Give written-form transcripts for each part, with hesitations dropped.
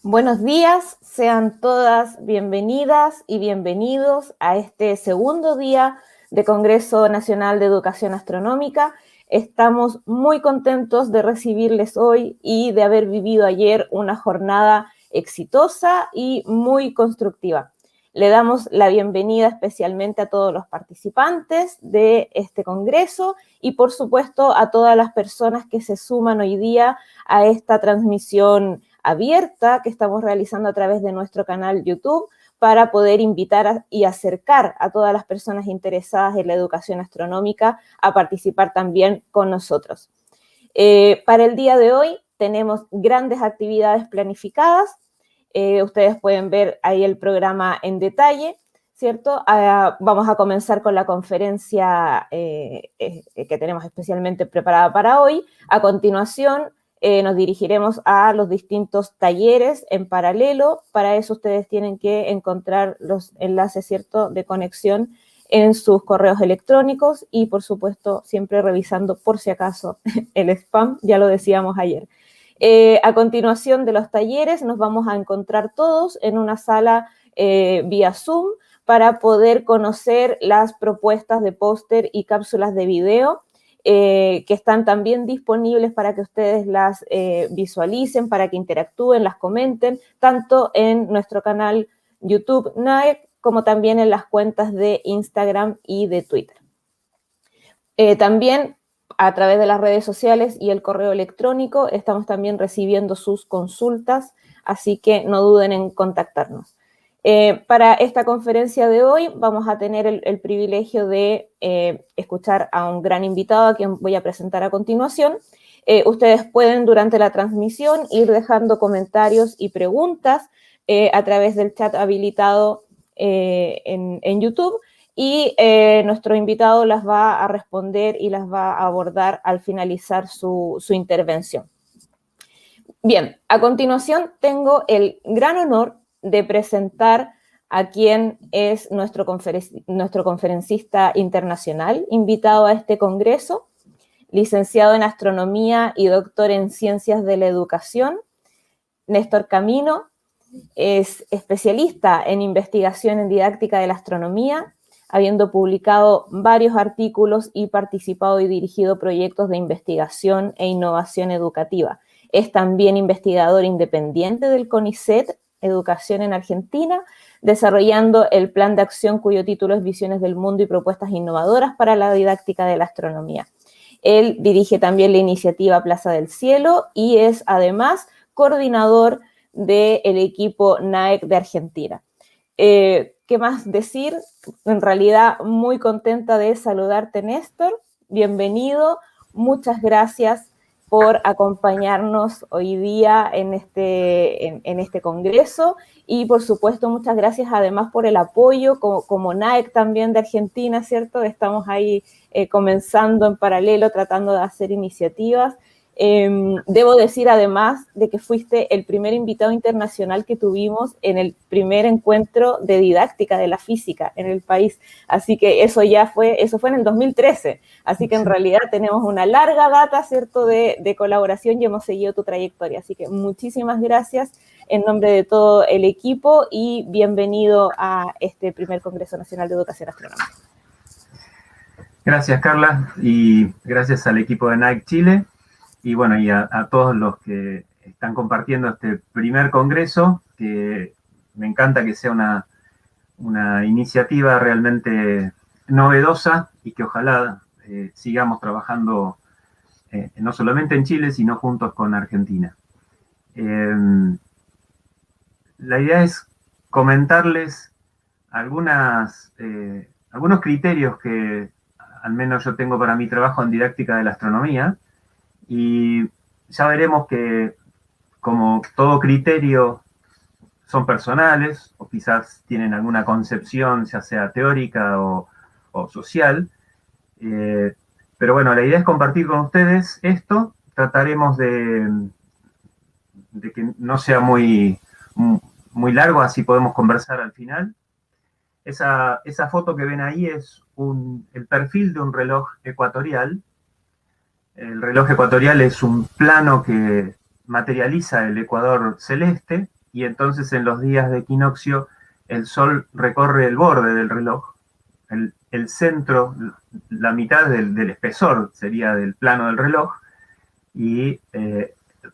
Buenos días, sean todas bienvenidas y bienvenidos a este segundo día de Congreso Nacional de Educación Astronómica. Estamos muy contentos de recibirles hoy y de haber vivido ayer una jornada exitosa y muy constructiva. Le damos la bienvenida especialmente a todos los participantes de este congreso y, por supuesto, a todas las personas que se suman hoy día a esta transmisión abierta que estamos realizando a través de nuestro canal YouTube para poder invitar y acercar a todas las personas interesadas en la educación astronómica a participar también con nosotros. Para el día de hoy tenemos grandes actividades planificadas. Ustedes pueden ver ahí el programa en detalle, ¿cierto? Vamos a comenzar con la conferencia que tenemos especialmente preparada para hoy. A continuación, nos dirigiremos a los distintos talleres en paralelo. Para eso ustedes tienen que encontrar los enlaces, ¿cierto?, de conexión en sus correos electrónicos y, por supuesto, siempre revisando por si acaso el spam, ya lo decíamos ayer. A continuación de los talleres nos vamos a encontrar todos en una sala vía Zoom para poder conocer las propuestas de póster y cápsulas de video que están también disponibles para que ustedes las visualicen, para que interactúen, las comenten, tanto en nuestro canal YouTube NAEC como también en las cuentas de Instagram y de Twitter. También a través de las redes sociales y el correo electrónico estamos también recibiendo sus consultas, así que no duden en contactarnos. Para esta conferencia de hoy vamos a tener el privilegio de escuchar a un gran invitado a quien voy a presentar a continuación. Ustedes pueden durante la transmisión ir dejando comentarios y preguntas a través del chat habilitado en YouTube y nuestro invitado las va a responder y las va a abordar al finalizar su intervención. Bien, a continuación tengo el gran honor de presentar a quien es nuestro conferencista internacional, invitado a este congreso, licenciado en Astronomía y doctor en Ciencias de la Educación, Néstor Camino. Es especialista en investigación en didáctica de la astronomía, habiendo publicado varios artículos y participado y dirigido proyectos de investigación e innovación educativa. Es también investigador independiente del CONICET, Educación en Argentina, desarrollando el plan de acción cuyo título es Visiones del Mundo y Propuestas Innovadoras para la Didáctica de la Astronomía. Él dirige también la iniciativa Plaza del Cielo y es además coordinador del equipo NAEC de Argentina. ¿Qué más decir? En realidad muy contenta de saludarte, Néstor. Bienvenido, muchas gracias por acompañarnos hoy día en este congreso y, por supuesto, muchas gracias además por el apoyo como NAEC también de Argentina, ¿cierto? Estamos ahí comenzando en paralelo, tratando de hacer iniciativas. Debo decir además de que fuiste el primer invitado internacional que tuvimos en el primer encuentro de didáctica de la física en el país, así que eso fue en el 2013, así que en realidad tenemos una larga data, ¿cierto?, de colaboración y hemos seguido tu trayectoria, así que muchísimas gracias en nombre de todo el equipo y bienvenido a este primer Congreso Nacional de Educación Astronómica. Gracias, Carla, y gracias al equipo de NAEC Chile. Y bueno, y a todos los que están compartiendo este primer congreso, que me encanta que sea una iniciativa realmente novedosa y que ojalá sigamos trabajando no solamente en Chile, sino juntos con Argentina. La idea es comentarles algunos criterios que al menos yo tengo para mi trabajo en didáctica de la astronomía. Y ya veremos que, como todo criterio, son personales o quizás tienen alguna concepción, ya sea teórica o social. Pero bueno, la idea es compartir con ustedes esto. Trataremos de que no sea muy largo, así podemos conversar al final. Esa foto que ven ahí es el perfil de un reloj ecuatorial. El reloj ecuatorial es un plano que materializa el ecuador celeste y entonces en los días de equinoccio el Sol recorre el borde del reloj, el centro, la mitad del espesor sería del plano del reloj, y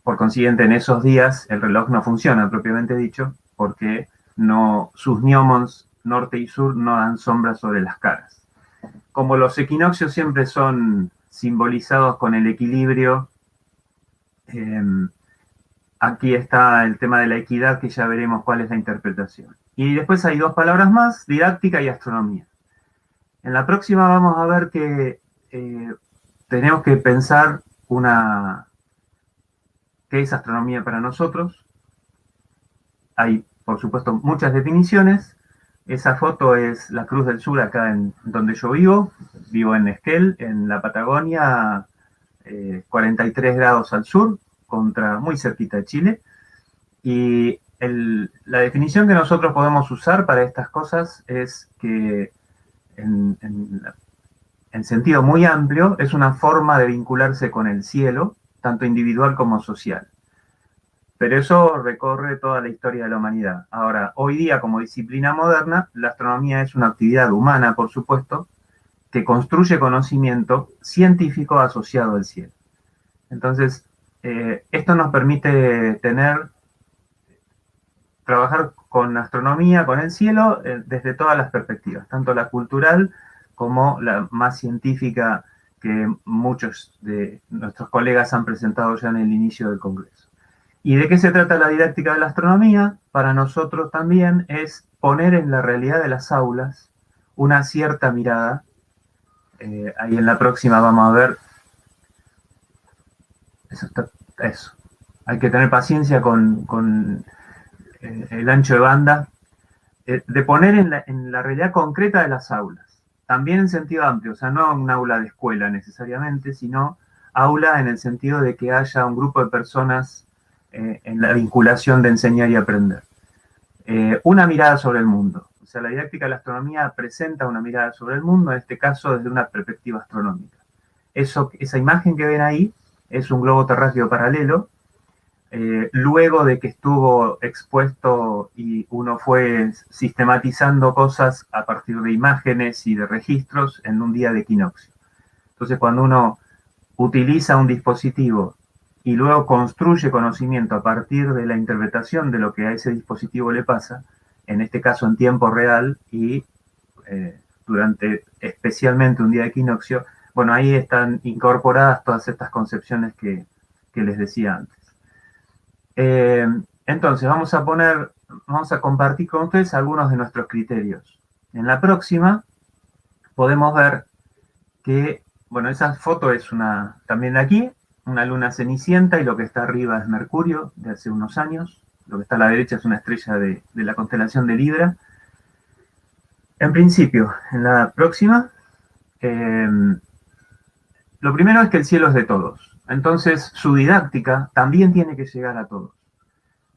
por consiguiente en esos días el reloj no funciona propiamente dicho, porque sus gnomons norte y sur no dan sombra sobre las caras. Como los equinoccios siempre son simbolizados con el equilibrio, aquí está el tema de la equidad, que ya veremos cuál es la interpretación. Y después hay dos palabras más, didáctica y astronomía. En la próxima vamos a ver que tenemos que pensar qué es astronomía para nosotros. Hay, por supuesto, muchas definiciones. Esa foto es la Cruz del Sur, acá en donde yo vivo. Vivo en Esquel, en la Patagonia, 43 grados al sur, muy cerquita de Chile. Y la definición que nosotros podemos usar para estas cosas es que, en sentido muy amplio, es una forma de vincularse con el cielo, tanto individual como social. Pero eso recorre toda la historia de la humanidad. Ahora, hoy día, como disciplina moderna, la astronomía es una actividad humana, por supuesto, que construye conocimiento científico asociado al cielo. Entonces, esto nos permite trabajar con astronomía, con el cielo, desde todas las perspectivas, tanto la cultural como la más científica que muchos de nuestros colegas han presentado ya en el inicio del Congreso. ¿Y de qué se trata la didáctica de la astronomía? Para nosotros también es poner en la realidad de las aulas una cierta mirada. Ahí en la próxima vamos a ver. Eso. Hay que tener paciencia con el ancho de banda. De poner en la realidad concreta de las aulas. También en sentido amplio, o sea, no un aula de escuela necesariamente, sino aula en el sentido de que haya un grupo de personas en la vinculación de enseñar y aprender. Una mirada sobre el mundo. O sea, la didáctica de la astronomía presenta una mirada sobre el mundo, en este caso desde una perspectiva astronómica. Esa imagen que ven ahí es un globo terráqueo paralelo. Luego de que estuvo expuesto y uno fue sistematizando cosas a partir de imágenes y de registros en un día de equinoccio. Entonces, cuando uno utiliza un dispositivo y luego construye conocimiento a partir de la interpretación de lo que a ese dispositivo le pasa, en este caso en tiempo real y durante especialmente un día de equinoccio, bueno, ahí están incorporadas todas estas concepciones que les decía antes. Entonces, vamos a compartir con ustedes algunos de nuestros criterios. En la próxima podemos ver que, bueno, esa foto es también de aquí, una luna cenicienta, y lo que está arriba es Mercurio, de hace unos años. Lo que está a la derecha es una estrella de la constelación de Libra. En principio, en la próxima, lo primero es que el cielo es de todos. Entonces, su didáctica también tiene que llegar a todos.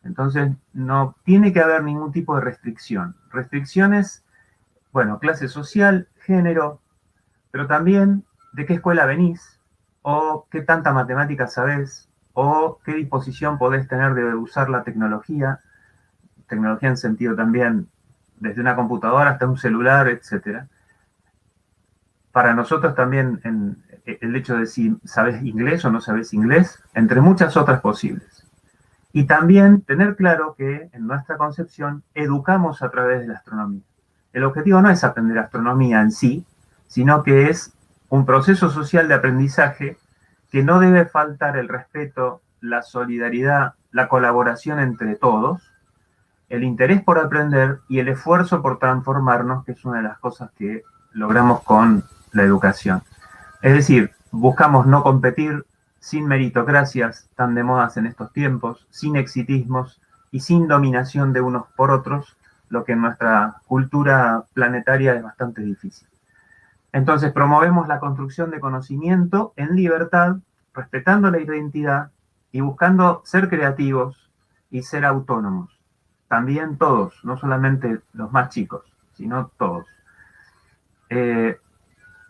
Entonces, no tiene que haber ningún tipo de restricción. Restricciones, bueno, clase social, género, pero también de qué escuela venís, o qué tanta matemática sabés, o qué disposición podés tener de usar la tecnología en sentido también desde una computadora hasta un celular, etc. Para nosotros también el hecho de si sabés inglés o no sabés inglés, entre muchas otras posibles. Y también tener claro que en nuestra concepción educamos a través de la astronomía. El objetivo no es aprender astronomía en sí, sino que es un proceso social de aprendizaje que no debe faltar el respeto, la solidaridad, la colaboración entre todos, el interés por aprender y el esfuerzo por transformarnos, que es una de las cosas que logramos con la educación. Es decir, buscamos no competir, sin meritocracias tan de modas en estos tiempos, sin exitismos y sin dominación de unos por otros, lo que en nuestra cultura planetaria es bastante difícil. Entonces promovemos la construcción de conocimiento en libertad, respetando la identidad y buscando ser creativos y ser autónomos. También todos, no solamente los más chicos, sino todos.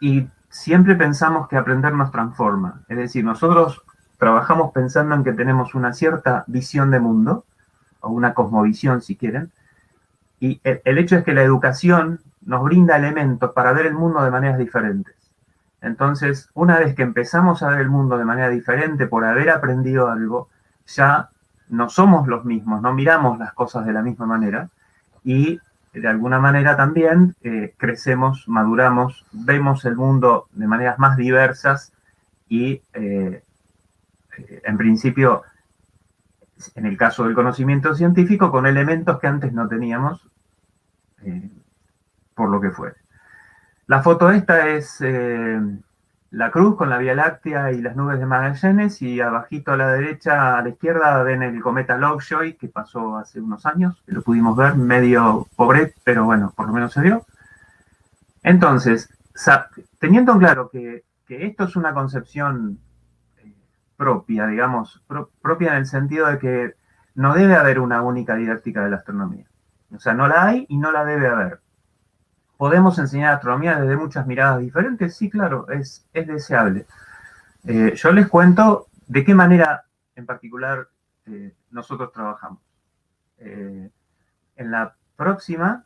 Y siempre pensamos que aprender nos transforma. Es decir, nosotros trabajamos pensando en que tenemos una cierta visión de mundo, o una cosmovisión, si quieren. Y el hecho es que la educación nos brinda elementos para ver el mundo de maneras diferentes. Entonces, una vez que empezamos a ver el mundo de manera diferente por haber aprendido algo, ya no somos los mismos, no miramos las cosas de la misma manera y de alguna manera también crecemos, maduramos, vemos el mundo de maneras más diversas y en principio, en el caso del conocimiento científico, con elementos que antes no teníamos, por lo que fuere. La foto esta es la cruz con la Vía Láctea y las nubes de Magallanes, y abajito a la derecha, a la izquierda, ven el cometa Lovejoy, que pasó hace unos años, que lo pudimos ver, medio pobre, pero bueno, por lo menos se vio. Entonces, teniendo claro que esto es una concepción propia, digamos, propia en el sentido de que no debe haber una única didáctica de la astronomía. O sea, no la hay y no la debe haber. ¿Podemos enseñar astronomía desde muchas miradas diferentes? Sí, claro, es deseable. Yo les cuento de qué manera en particular nosotros trabajamos. En la próxima,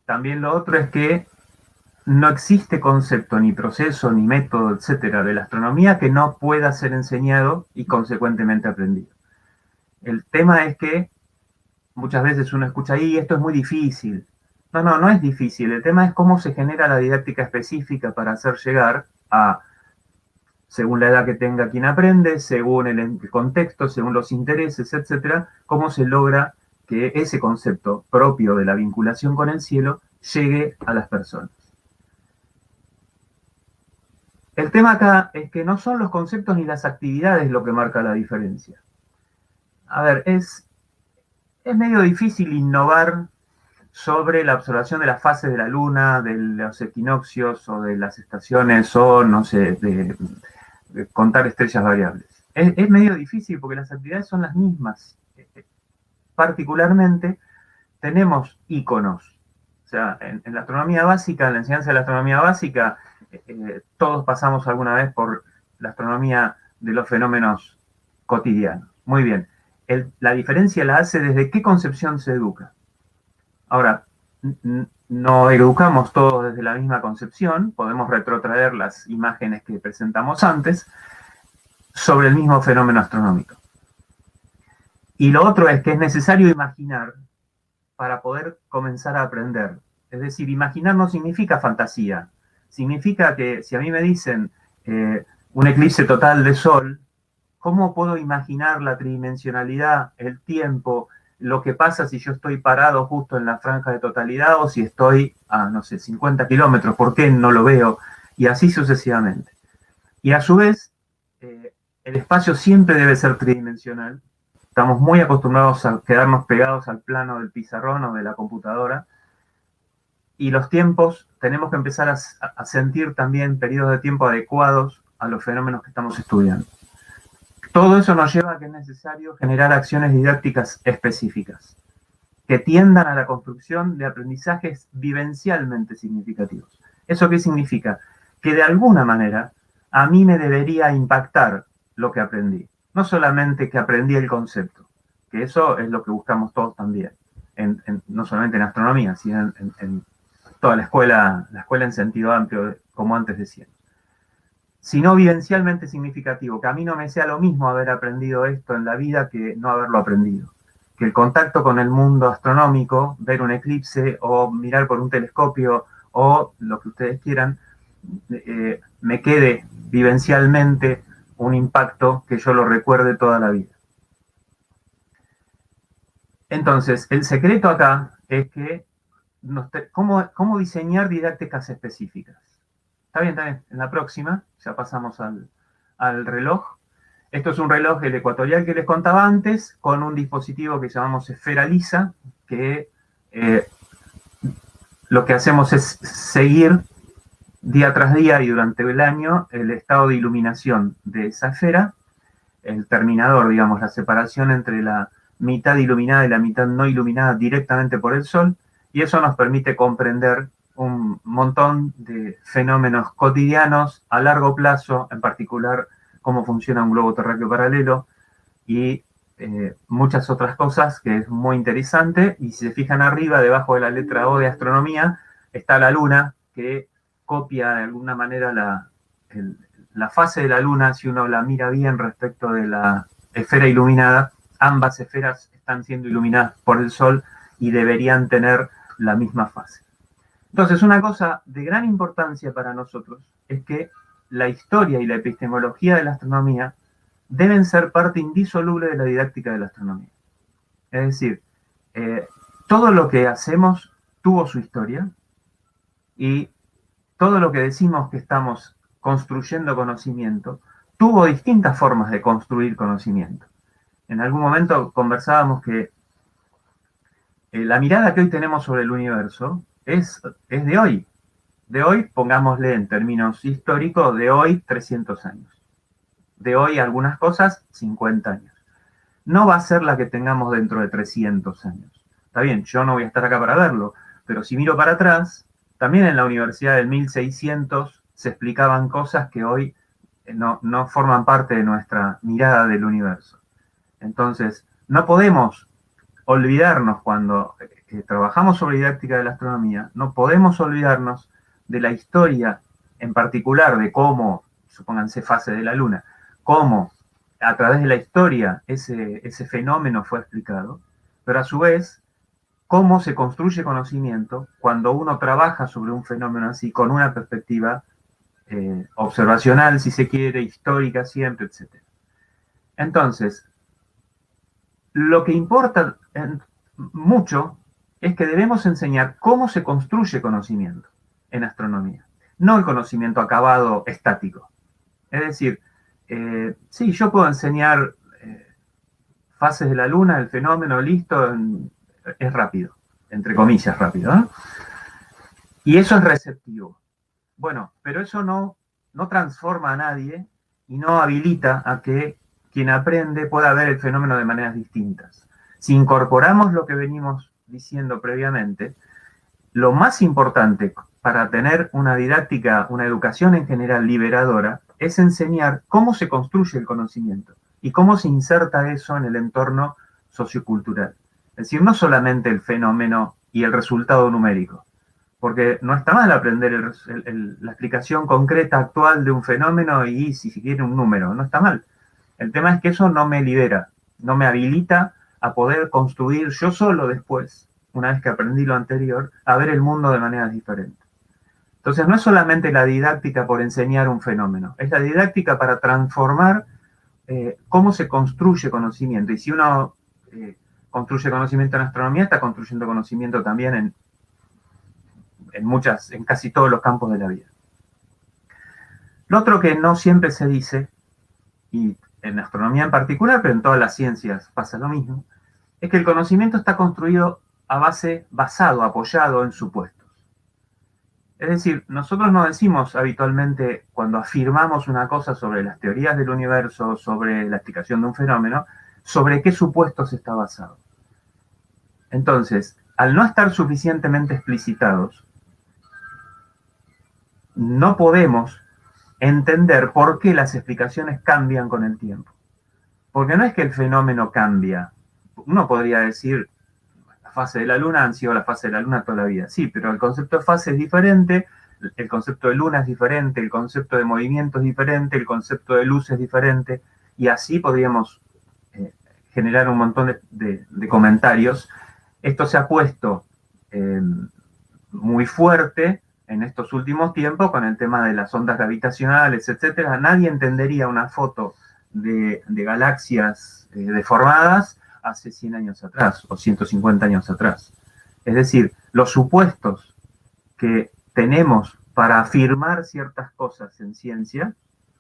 también lo otro es que no existe concepto, ni proceso, ni método, etcétera, de la astronomía que no pueda ser enseñado y consecuentemente aprendido. El tema es que muchas veces uno escucha ahí, esto es muy difícil. No es difícil. El tema es cómo se genera la didáctica específica para hacer llegar a, según la edad que tenga quien aprende, según el contexto, según los intereses, etcétera, cómo se logra que ese concepto propio de la vinculación con el cielo llegue a las personas. El tema acá es que no son los conceptos ni las actividades lo que marca la diferencia. A ver, es medio difícil innovar sobre la observación de las fases de la luna, de los equinoccios o de las estaciones o, no sé, de contar estrellas variables. Es medio difícil porque las actividades son las mismas. Particularmente, tenemos íconos. O sea, en la astronomía básica, en la enseñanza de la astronomía básica, todos pasamos alguna vez por la astronomía de los fenómenos cotidianos. Muy bien. La diferencia la hace desde qué concepción se educa. Ahora, no educamos todos desde la misma concepción, podemos retrotraer las imágenes que presentamos antes sobre el mismo fenómeno astronómico. Y lo otro es que es necesario imaginar para poder comenzar a aprender. Es decir, imaginar no significa fantasía, significa que si a mí me dicen un eclipse total de sol, ¿cómo puedo imaginar la tridimensionalidad, el tiempo, lo que pasa si yo estoy parado justo en la franja de totalidad o si estoy a, no sé, 50 kilómetros? ¿Por qué no lo veo? Y así sucesivamente. Y a su vez, el espacio siempre debe ser tridimensional. Estamos muy acostumbrados a quedarnos pegados al plano del pizarrón o de la computadora. Y los tiempos, tenemos que empezar a sentir también periodos de tiempo adecuados a los fenómenos que estamos estudiando. Todo eso nos lleva a que es necesario generar acciones didácticas específicas que tiendan a la construcción de aprendizajes vivencialmente significativos. ¿Eso qué significa? Que de alguna manera a mí me debería impactar lo que aprendí. No solamente que aprendí el concepto, que eso es lo que buscamos todos también, no solamente en astronomía, sino en toda la escuela en sentido amplio, como antes decía. Sino vivencialmente significativo, que a mí no me sea lo mismo haber aprendido esto en la vida que no haberlo aprendido. Que el contacto con el mundo astronómico, ver un eclipse o mirar por un telescopio o lo que ustedes quieran, me quede vivencialmente un impacto que yo lo recuerde toda la vida. Entonces, el secreto acá es que ¿cómo diseñar didácticas específicas? Está bien. En la próxima, ya pasamos al reloj. Esto es un reloj, el ecuatorial que les contaba antes, con un dispositivo que llamamos esfera lisa, que lo que hacemos es seguir día tras día y durante el año el estado de iluminación de esa esfera, el terminador, digamos, la separación entre la mitad iluminada y la mitad no iluminada directamente por el sol, y eso nos permite comprender un montón de fenómenos cotidianos a largo plazo, en particular cómo funciona un globo terráqueo paralelo y muchas otras cosas que es muy interesante. Y si se fijan arriba, debajo de la letra O de astronomía, está la luna, que copia de alguna manera la fase de la luna. Si uno la mira bien respecto de la esfera iluminada, ambas esferas están siendo iluminadas por el sol y deberían tener la misma fase. Entonces, una cosa de gran importancia para nosotros es que la historia y la epistemología de la astronomía deben ser parte indisoluble de la didáctica de la astronomía. Es decir, todo lo que hacemos tuvo su historia, y todo lo que decimos que estamos construyendo conocimiento tuvo distintas formas de construir conocimiento. En algún momento conversábamos que la mirada que hoy tenemos sobre el universo es de hoy. De hoy, pongámosle en términos históricos, de hoy 300 años. De hoy algunas cosas, 50 años. No va a ser la que tengamos dentro de 300 años. Está bien, yo no voy a estar acá para verlo, pero si miro para atrás, también en la universidad del 1600 se explicaban cosas que hoy no forman parte de nuestra mirada del universo. Entonces, no podemos olvidarnos cuando trabajamos sobre didáctica de la astronomía, no podemos olvidarnos de la historia en particular de cómo, supónganse fase de la luna, cómo a través de la historia ese fenómeno fue explicado, pero a su vez cómo se construye conocimiento cuando uno trabaja sobre un fenómeno así con una perspectiva observacional, si se quiere, histórica siempre, etc. Entonces, lo que importa mucho es que debemos enseñar cómo se construye conocimiento en astronomía, no el conocimiento acabado estático. Es decir, sí, yo puedo enseñar fases de la luna, el fenómeno, listo, es rápido, entre comillas rápido, ¿no? Y eso es receptivo. Bueno, pero eso no transforma a nadie y no habilita a que quien aprende pueda ver el fenómeno de maneras distintas. Si incorporamos lo que venimos diciendo previamente, lo más importante para tener una didáctica, una educación en general liberadora, es enseñar cómo se construye el conocimiento y cómo se inserta eso en el entorno sociocultural. Es decir, no solamente el fenómeno y el resultado numérico, porque no está mal aprender la explicación concreta actual de un fenómeno y, si se quiere, un número, no está mal. El tema es que eso no me libera, no me habilita a poder construir yo solo después, una vez que aprendí lo anterior, a ver el mundo de maneras diferentes. Entonces no es solamente la didáctica por enseñar un fenómeno, es la didáctica para transformar cómo se construye conocimiento. Y si uno construye conocimiento en astronomía, está construyendo conocimiento también en casi todos los campos de la vida. Lo otro que no siempre se dice, y en astronomía en particular, pero en todas las ciencias pasa lo mismo, es que el conocimiento está construido apoyado en supuestos. Es decir, nosotros no decimos habitualmente, cuando afirmamos una cosa sobre las teorías del universo, sobre la explicación de un fenómeno, sobre qué supuestos está basado. Entonces, al no estar suficientemente explicitados, no podemos entender por qué las explicaciones cambian con el tiempo. Porque no es que el fenómeno cambia. Uno podría decir, la fase de la luna han sido la fase de la luna toda la vida. Sí, pero el concepto de fase es diferente, el concepto de luna es diferente, el concepto de movimiento es diferente, el concepto de luz es diferente, y así podríamos generar un montón de comentarios. Esto se ha puesto muy fuerte en estos últimos tiempos con el tema de las ondas gravitacionales, etcétera. Nadie entendería una foto de galaxias deformadas hace 100 años atrás o 150 años atrás. Es decir, los supuestos que tenemos para afirmar ciertas cosas en ciencia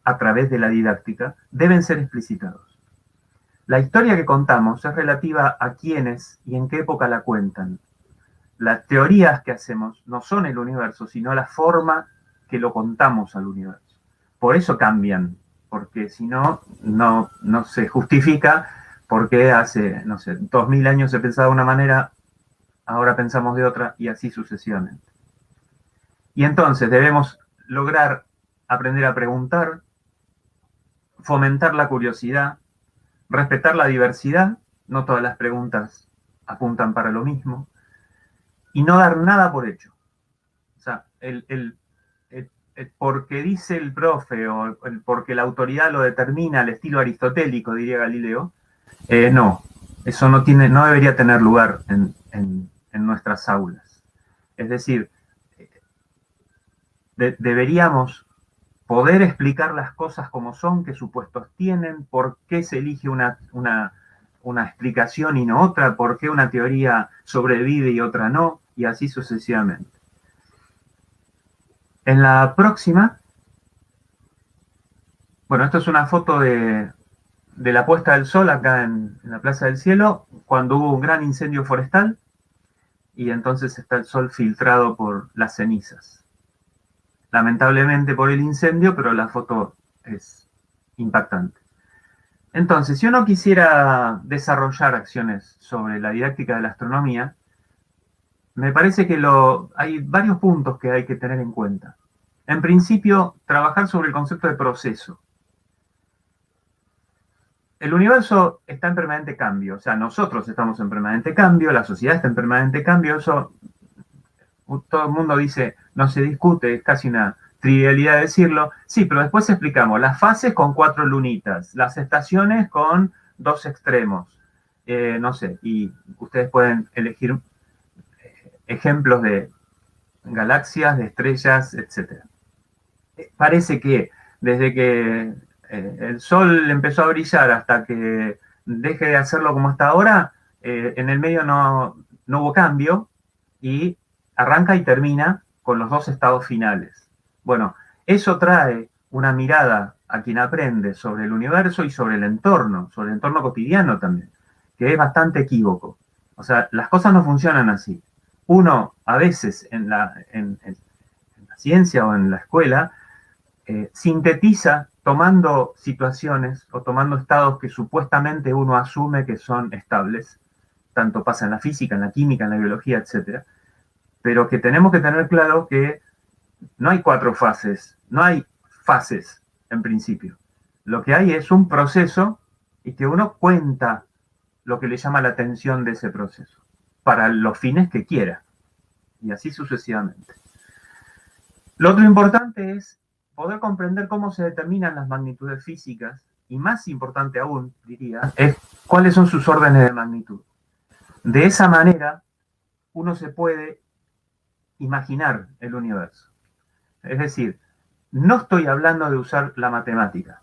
a través de la didáctica deben ser explicitados. La historia que contamos es relativa a quiénes y en qué época la cuentan. Las teorías que hacemos no son el universo, sino la forma que lo contamos al universo. Por eso cambian, porque si no, no se justifica porque hace, 2000 años se pensaba de una manera, ahora pensamos de otra, y así sucesivamente. Y entonces debemos lograr aprender a preguntar, fomentar la curiosidad, respetar la diversidad, no todas las preguntas apuntan para lo mismo, y no dar nada por hecho. O sea, el porque dice el profe o el porque la autoridad lo determina al estilo aristotélico, diría Galileo, no, eso no debería tener lugar en nuestras aulas. Es decir, deberíamos poder explicar las cosas como son, qué supuestos tienen, por qué se elige una explicación y no otra, por qué una teoría sobrevive y otra no, y así sucesivamente. En la próxima, bueno, esto es una foto de la puesta del sol acá en la Plaza del Cielo, cuando hubo un gran incendio forestal, y entonces está el sol filtrado por las cenizas. Lamentablemente por el incendio, pero la foto es impactante. Entonces, si uno quisiera desarrollar acciones sobre la didáctica de la astronomía, me parece que hay varios puntos que hay que tener en cuenta. En principio, trabajar sobre el concepto de proceso. El universo está en permanente cambio, o sea, nosotros estamos en permanente cambio, la sociedad está en permanente cambio, eso todo el mundo dice, no se discute, es casi una trivialidad decirlo. Sí, pero después explicamos las fases con 4 lunitas, las estaciones con 2 extremos, no sé, y ustedes pueden elegir ejemplos de galaxias, de estrellas, etc. Parece que desde que el Sol empezó a brillar hasta que deje de hacerlo como hasta ahora, en el medio no hubo cambio y arranca y termina con los 2 estados finales. Bueno, eso trae una mirada a quien aprende sobre el universo y sobre el entorno cotidiano también, que es bastante equívoco. O sea, las cosas no funcionan así. Uno, a veces, en la ciencia o en la escuela, sintetiza tomando situaciones o tomando estados que supuestamente uno asume que son estables, tanto pasa en la física, en la química, en la biología, etc., pero que tenemos que tener claro que no hay 4 fases, no hay fases en principio. Lo que hay es un proceso y que uno cuenta lo que le llama la atención de ese proceso, para los fines que quiera, y así sucesivamente. Lo otro importante es poder comprender cómo se determinan las magnitudes físicas, y más importante aún, diría, es cuáles son sus órdenes de magnitud. De esa manera, uno se puede imaginar el universo. Es decir, no estoy hablando de usar la matemática.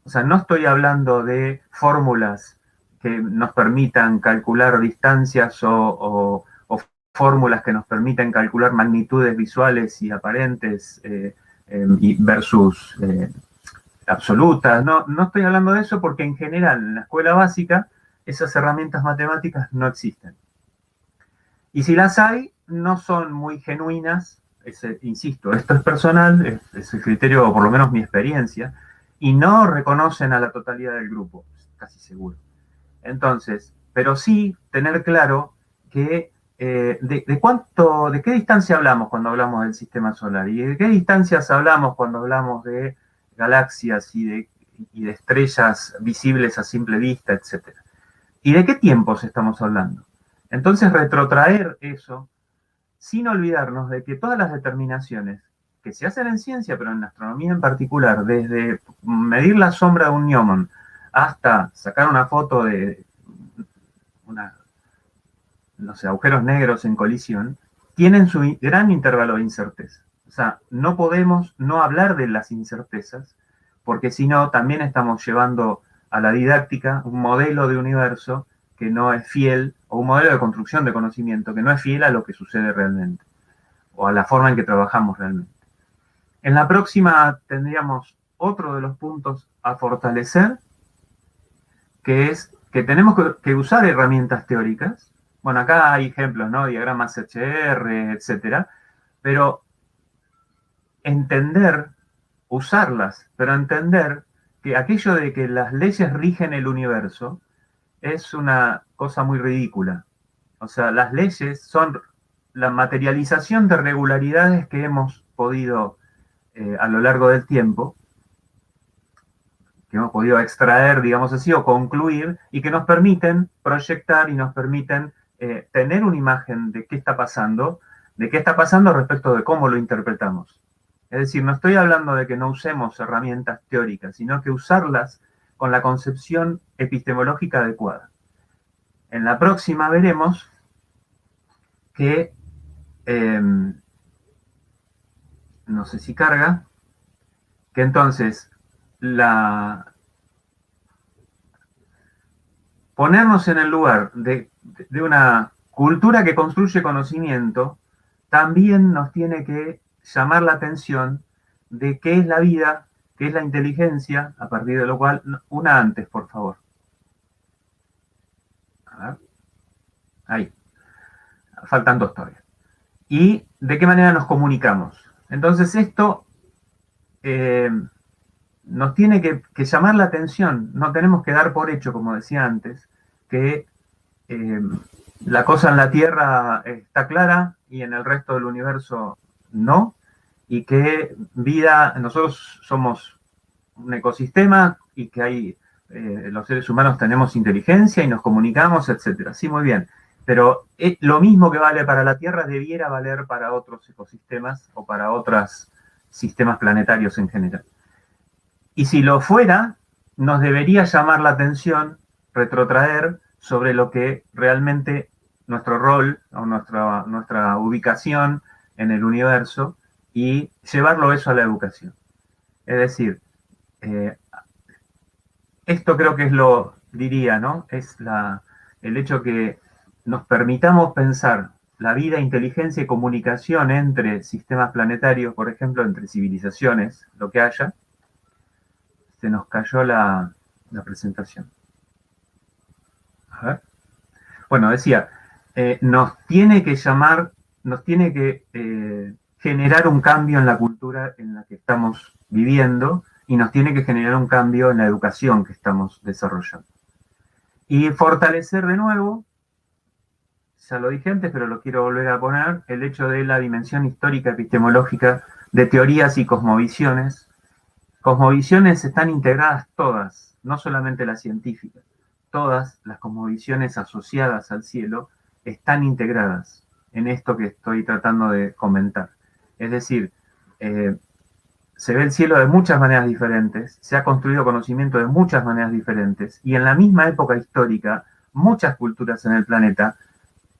O sea, no estoy hablando de fórmulas que nos permitan calcular distancias o fórmulas que nos permitan calcular magnitudes visuales y aparentes versus absolutas. No estoy hablando de eso porque en general en la escuela básica esas herramientas matemáticas no existen. Y si las hay, no son muy genuinas. Insisto, esto es personal, es el criterio, o por lo menos mi experiencia, y no reconocen a la totalidad del grupo, casi seguro. Entonces, pero sí tener claro que de qué distancia hablamos cuando hablamos del sistema solar, y de qué distancias hablamos cuando hablamos de galaxias y de estrellas visibles a simple vista, etc. ¿Y de qué tiempos estamos hablando? Entonces, retrotraer eso sin olvidarnos de que todas las determinaciones que se hacen en ciencia, pero en astronomía en particular, desde medir la sombra de un Newman hasta sacar una foto de agujeros negros en colisión, tienen su gran intervalo de incerteza. O sea, no podemos no hablar de las incertezas, porque si no, también estamos llevando a la didáctica un modelo de universo que no es fiel, o un modelo de construcción de conocimiento que no es fiel a lo que sucede realmente, o a la forma en que trabajamos realmente. En la próxima tendríamos otro de los puntos a fortalecer, que es que tenemos que usar herramientas teóricas. Bueno, acá hay ejemplos, ¿no? Diagramas HR, etcétera, pero entender, usarlas, pero entender que aquello de que las leyes rigen el universo es una cosa muy ridícula. O sea, las leyes son la materialización de regularidades que hemos podido a lo largo del tiempo hemos podido extraer, digamos así, o concluir, y que nos permiten proyectar y nos permiten tener una imagen de qué está pasando respecto de cómo lo interpretamos. Es decir, no estoy hablando de que no usemos herramientas teóricas, sino que usarlas con la concepción epistemológica adecuada. En la próxima veremos que, no sé si carga, que entonces ponernos en el lugar de una cultura que construye conocimiento también nos tiene que llamar la atención de qué es la vida, qué es la inteligencia, a partir de lo cual, una antes, por favor. A ver. Ahí. Faltan dos todavía. Y de qué manera nos comunicamos. Entonces esto nos tiene que llamar la atención. No tenemos que dar por hecho, como decía antes, que la cosa en la Tierra está clara y en el resto del universo no, y que nosotros somos un ecosistema y que hay, los seres humanos tenemos inteligencia y nos comunicamos, etc. Sí, muy bien, pero lo mismo que vale para la Tierra debiera valer para otros ecosistemas o para otros sistemas planetarios en general. Y si lo fuera, nos debería llamar la atención, retrotraer sobre lo que realmente nuestro rol o nuestra ubicación en el universo y llevarlo eso a la educación. Es decir, esto creo que es lo, diría, ¿no? Es el hecho que nos permitamos pensar la vida, inteligencia y comunicación entre sistemas planetarios, por ejemplo, entre civilizaciones, lo que haya. Se nos cayó la presentación. A ver. Bueno, decía, nos tiene que generar un cambio en la cultura en la que estamos viviendo y nos tiene que generar un cambio en la educación que estamos desarrollando. Y fortalecer de nuevo, ya lo dije antes, pero lo quiero volver a poner, el hecho de la dimensión histórica epistemológica de teorías y cosmovisiones. Cosmovisiones están integradas todas, no solamente las científicas. Todas las cosmovisiones asociadas al cielo están integradas en esto que estoy tratando de comentar. Es decir, se ve el cielo de muchas maneras diferentes, se ha construido conocimiento de muchas maneras diferentes, y en la misma época histórica, muchas culturas en el planeta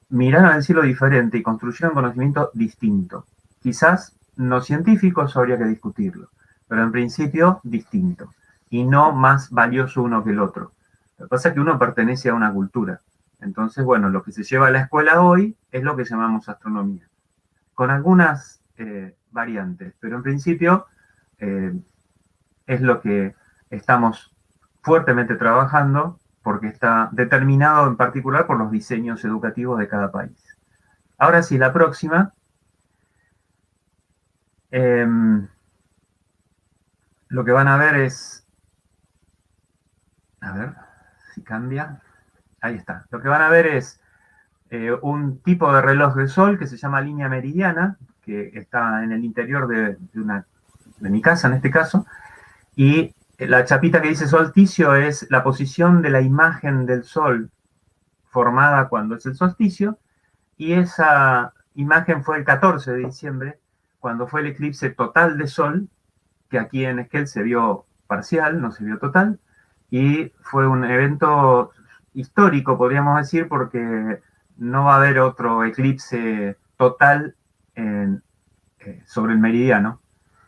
miraron el cielo diferente y construyeron conocimiento distinto. Quizás no científico, eso habría que discutirlo, pero en principio distinto, y no más valioso uno que el otro. Lo que pasa es que uno pertenece a una cultura. Entonces, bueno, lo que se lleva a la escuela hoy es lo que llamamos astronomía, con algunas variantes, pero en principio es lo que estamos fuertemente trabajando porque está determinado en particular por los diseños educativos de cada país. Ahora sí, la próxima. Lo que van a ver es... A ver si cambia. Ahí está. Lo que van a ver es un tipo de reloj de sol que se llama línea meridiana, que está en el interior de mi casa en este caso, y la chapita que dice solsticio es la posición de la imagen del sol formada cuando es el solsticio, y esa imagen fue el 14 de diciembre, cuando fue el eclipse total de sol, que aquí en Esquel se vio parcial, no se vio total, y fue un evento histórico, podríamos decir, porque no va a haber otro eclipse total sobre el meridiano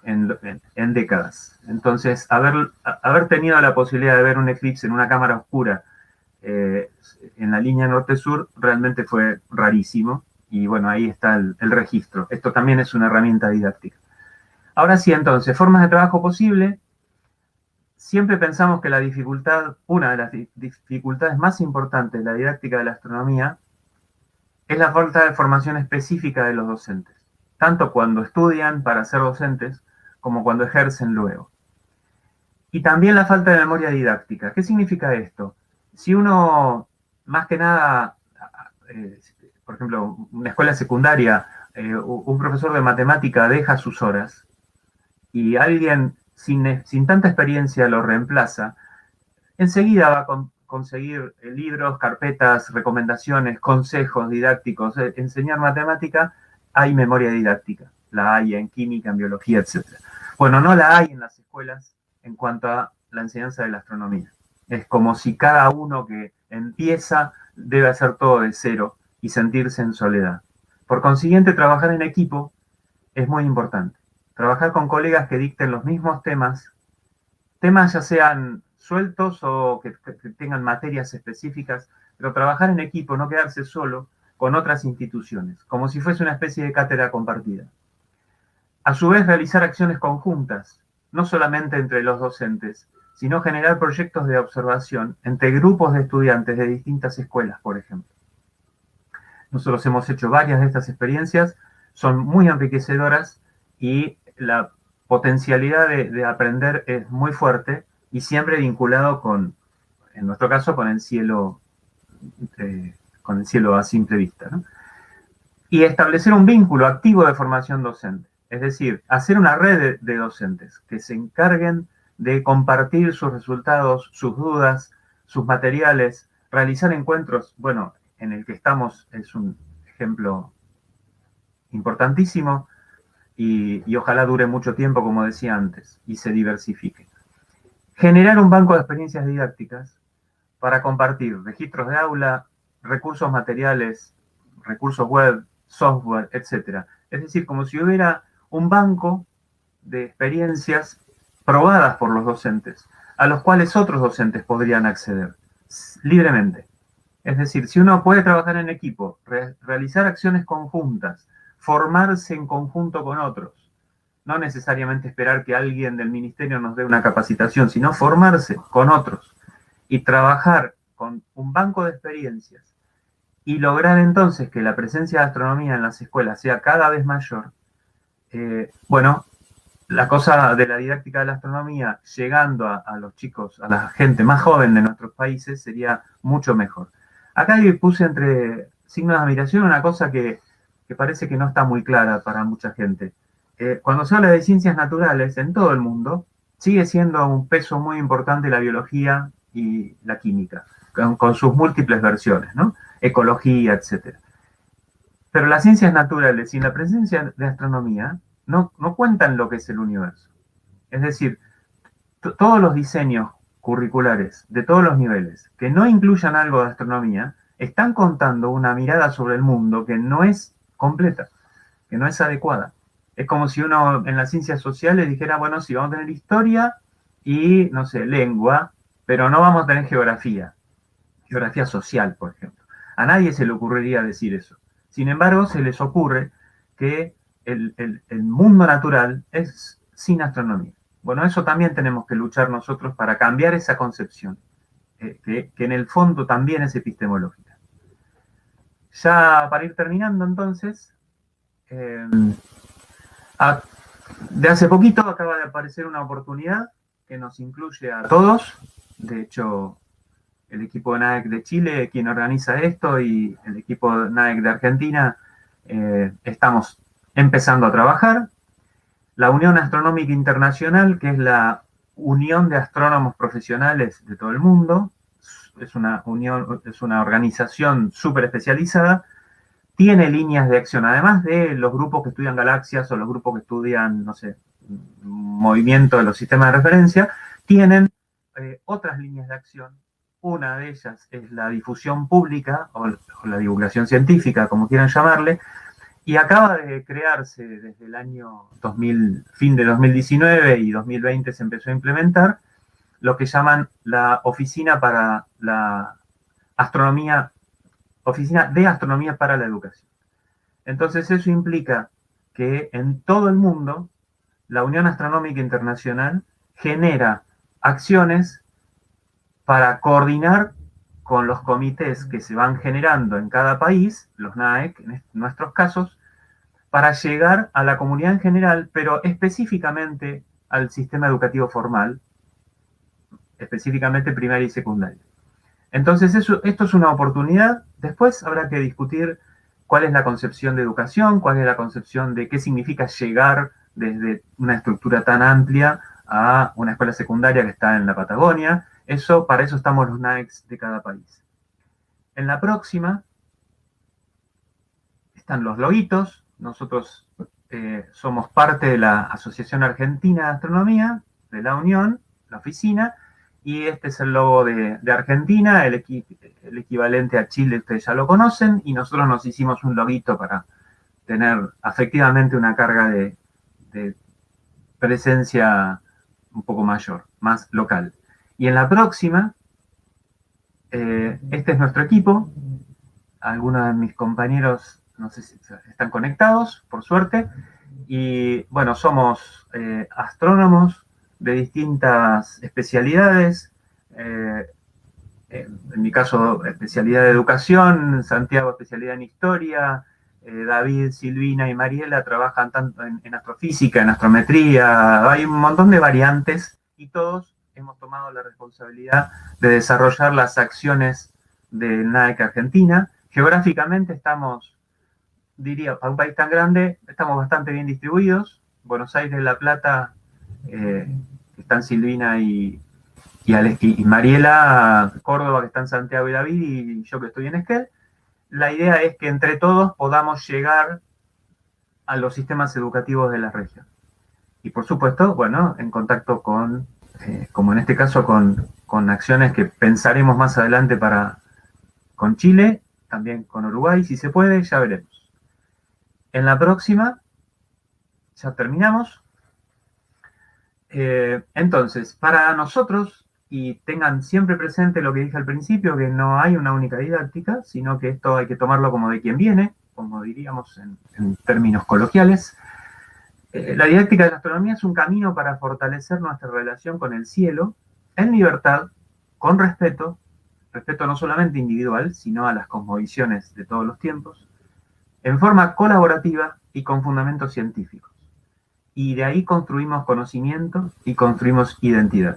en décadas. Entonces, haber tenido la posibilidad de ver un eclipse en una cámara oscura en la línea norte-sur realmente fue rarísimo, y bueno, ahí está el registro. Esto también es una herramienta didáctica. Ahora sí, entonces, formas de trabajo posible. Siempre pensamos que una de las dificultades más importantes de la didáctica de la astronomía es la falta de formación específica de los docentes, tanto cuando estudian para ser docentes como cuando ejercen luego. Y también la falta de memoria didáctica. ¿Qué significa esto? Si uno, más que nada, por ejemplo, una escuela secundaria, un profesor de matemática deja sus horas y alguien sin tanta experiencia lo reemplaza, enseguida va a conseguir libros, carpetas, recomendaciones, consejos didácticos. Enseñar matemática, hay memoria didáctica. La hay en química, en biología, etc. Bueno, no la hay en las escuelas en cuanto a la enseñanza de la astronomía. Es como si cada uno que empieza debe hacer todo de cero y sentirse en soledad. Por consiguiente, trabajar en equipo es muy importante. Trabajar con colegas que dicten los mismos temas ya sean sueltos o que tengan materias específicas, pero trabajar en equipo, no quedarse solo con otras instituciones, como si fuese una especie de cátedra compartida. A su vez, realizar acciones conjuntas, no solamente entre los docentes, sino generar proyectos de observación entre grupos de estudiantes de distintas escuelas, por ejemplo. Nosotros hemos hecho varias de estas experiencias, son muy enriquecedoras y la potencialidad de aprender es muy fuerte y siempre vinculado con, en nuestro caso, con el cielo a simple vista, ¿no? Y establecer un vínculo activo de formación docente, es decir, hacer una red de docentes que se encarguen de compartir sus resultados, sus dudas, sus materiales, realizar encuentros, bueno, en el que estamos es un ejemplo importantísimo y ojalá dure mucho tiempo, como decía antes, y se diversifique. Generar un banco de experiencias didácticas para compartir registros de aula, recursos materiales, recursos web, software, etc. Es decir, como si hubiera un banco de experiencias probadas por los docentes, a los cuales otros docentes podrían acceder libremente. Es decir, si uno puede trabajar en equipo, realizar acciones conjuntas, formarse en conjunto con otros, no necesariamente esperar que alguien del ministerio nos dé una capacitación, sino formarse con otros y trabajar con un banco de experiencias y lograr entonces que la presencia de astronomía en las escuelas sea cada vez mayor, bueno, la cosa de la didáctica de la astronomía llegando a los chicos, a la gente más joven de nuestros países, sería mucho mejor. Acá puse entre signos de admiración una cosa que parece que no está muy clara para mucha gente. Cuando se habla de ciencias naturales en todo el mundo, sigue siendo un peso muy importante la biología y la química, con sus múltiples versiones, ¿no? Ecología, etc. Pero las ciencias naturales sin la presencia de astronomía no cuentan lo que es el universo. Es decir, todos los diseños curriculares de todos los niveles que no incluyan algo de astronomía están contando una mirada sobre el mundo que no es completa, que no es adecuada. Es como si uno en las ciencias sociales dijera, bueno, sí, vamos a tener historia y, no sé, lengua, pero no vamos a tener geografía social, por ejemplo. A nadie se le ocurriría decir eso. Sin embargo, se les ocurre que el mundo natural es sin astronomía. Bueno, eso también tenemos que luchar nosotros para cambiar esa concepción, que en el fondo también es epistemológica. Ya para ir terminando entonces, de hace poquito acaba de aparecer una oportunidad que nos incluye a todos. De hecho, el equipo de NAEC de Chile, quien organiza esto, y el equipo de NAEC de Argentina, estamos empezando a trabajar. La Unión Astronómica Internacional, que es la unión de astrónomos profesionales de todo el mundo, es una organización súper especializada, tiene líneas de acción, además de los grupos que estudian galaxias o los grupos que estudian, no sé, movimiento de los sistemas de referencia, tienen otras líneas de acción. Una de ellas es la difusión pública o la divulgación científica, como quieran llamarle, y acaba de crearse desde el año 2000, fin de 2019 y 2020 se empezó a implementar lo que llaman la Oficina para la Astronomía, Oficina de Astronomía para la Educación. Entonces eso implica que en todo el mundo la Unión Astronómica Internacional genera acciones para coordinar con los comités que se van generando en cada país, los NAEC, en nuestros casos, para llegar a la comunidad en general, pero específicamente al sistema educativo formal, específicamente primaria y secundaria. Entonces, esto es una oportunidad. Después habrá que discutir cuál es la concepción de educación, cuál es la concepción de qué significa llegar desde una estructura tan amplia a una escuela secundaria que está en la Patagonia. Para eso estamos los NAECs de cada país. En la próxima están los loguitos. Nosotros somos parte de la Asociación Argentina de Astronomía, de la Unión, la oficina, y este es el logo de Argentina, el equivalente a Chile, ustedes ya lo conocen, y nosotros nos hicimos un loguito para tener efectivamente una carga de presencia un poco mayor, más local. Y en la próxima, este es nuestro equipo. Algunos de mis compañeros, no sé si están conectados, por suerte. Y bueno, somos astrónomos de distintas especialidades. En mi caso, especialidad de educación, Santiago, especialidad en historia, David, Silvina y Mariela trabajan tanto en astrofísica, en astrometría, hay un montón de variantes y todos hemos tomado la responsabilidad de desarrollar las acciones del NAEC Argentina. Geográficamente estamos, diría, para un país tan grande, estamos bastante bien distribuidos. Buenos Aires, La Plata, están Silvina y Mariela, Córdoba, que está en Santiago y David, y yo que estoy en Esquel. La idea es que entre todos podamos llegar a los sistemas educativos de la región. Y por supuesto, bueno, en contacto con, como en este caso, con acciones que pensaremos más adelante con Chile, también con Uruguay, si se puede, ya veremos. En la próxima, ya terminamos. Entonces, para nosotros, y tengan siempre presente lo que dije al principio, que no hay una única didáctica, sino que esto hay que tomarlo como de quien viene, como diríamos en términos coloquiales. La didáctica de la astronomía es un camino para fortalecer nuestra relación con el cielo, en libertad, con respeto no solamente individual, sino a las cosmovisiones de todos los tiempos, en forma colaborativa y con fundamentos científicos. Y de ahí construimos conocimiento y construimos identidad.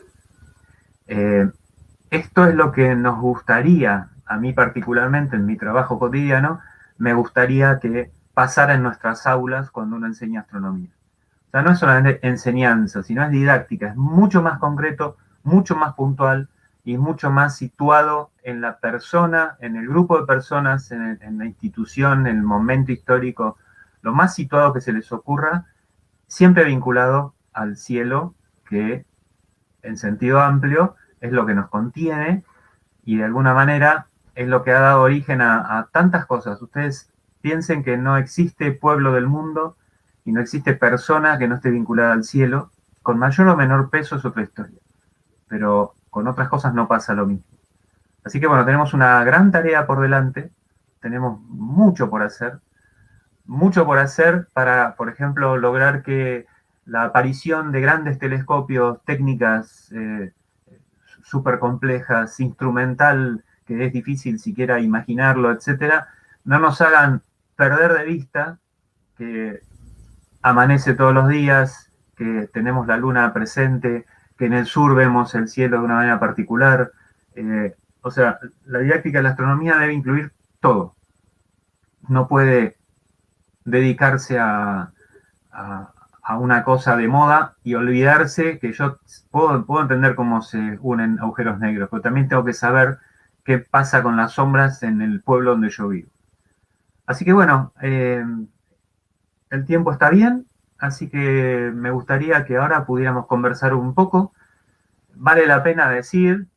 Esto es lo que nos gustaría, a mí particularmente en mi trabajo cotidiano, me gustaría que pasara en nuestras aulas cuando uno enseña astronomía. O sea, no es solamente enseñanza, sino es didáctica, es mucho más concreto, mucho más puntual y mucho más situado en la persona, en el grupo de personas, en la institución, en el momento histórico, lo más situado que se les ocurra, siempre vinculado al cielo, que en sentido amplio es lo que nos contiene y de alguna manera es lo que ha dado origen a tantas cosas. Ustedes piensen que no existe pueblo del mundo y no existe persona que no esté vinculada al cielo. Con mayor o menor peso es otra historia, pero con otras cosas no pasa lo mismo. Así que bueno, tenemos una gran tarea por delante, tenemos mucho por hacer para, por ejemplo, lograr que la aparición de grandes telescopios, técnicas súper complejas, instrumental, que es difícil siquiera imaginarlo, etcétera, no nos hagan perder de vista que amanece todos los días, que tenemos la luna presente, que en el sur vemos el cielo de una manera particular. O sea, la didáctica de la astronomía debe incluir todo. No puede dedicarse a una cosa de moda y olvidarse que yo puedo entender cómo se unen agujeros negros, pero también tengo que saber qué pasa con las sombras en el pueblo donde yo vivo. Así que bueno, el tiempo está bien, así que me gustaría que ahora pudiéramos conversar un poco. Vale la pena decir,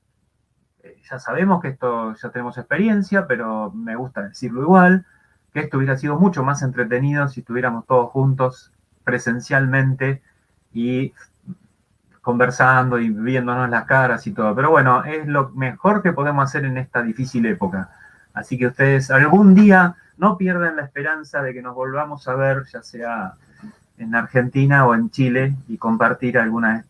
ya sabemos que esto ya tenemos experiencia, pero me gusta decirlo igual, que esto hubiera sido mucho más entretenido si estuviéramos todos juntos presencialmente y conversando y viéndonos las caras y todo. Pero bueno, es lo mejor que podemos hacer en esta difícil época. Así que ustedes algún día no pierdan la esperanza de que nos volvamos a ver, ya sea en Argentina o en Chile, y compartir alguna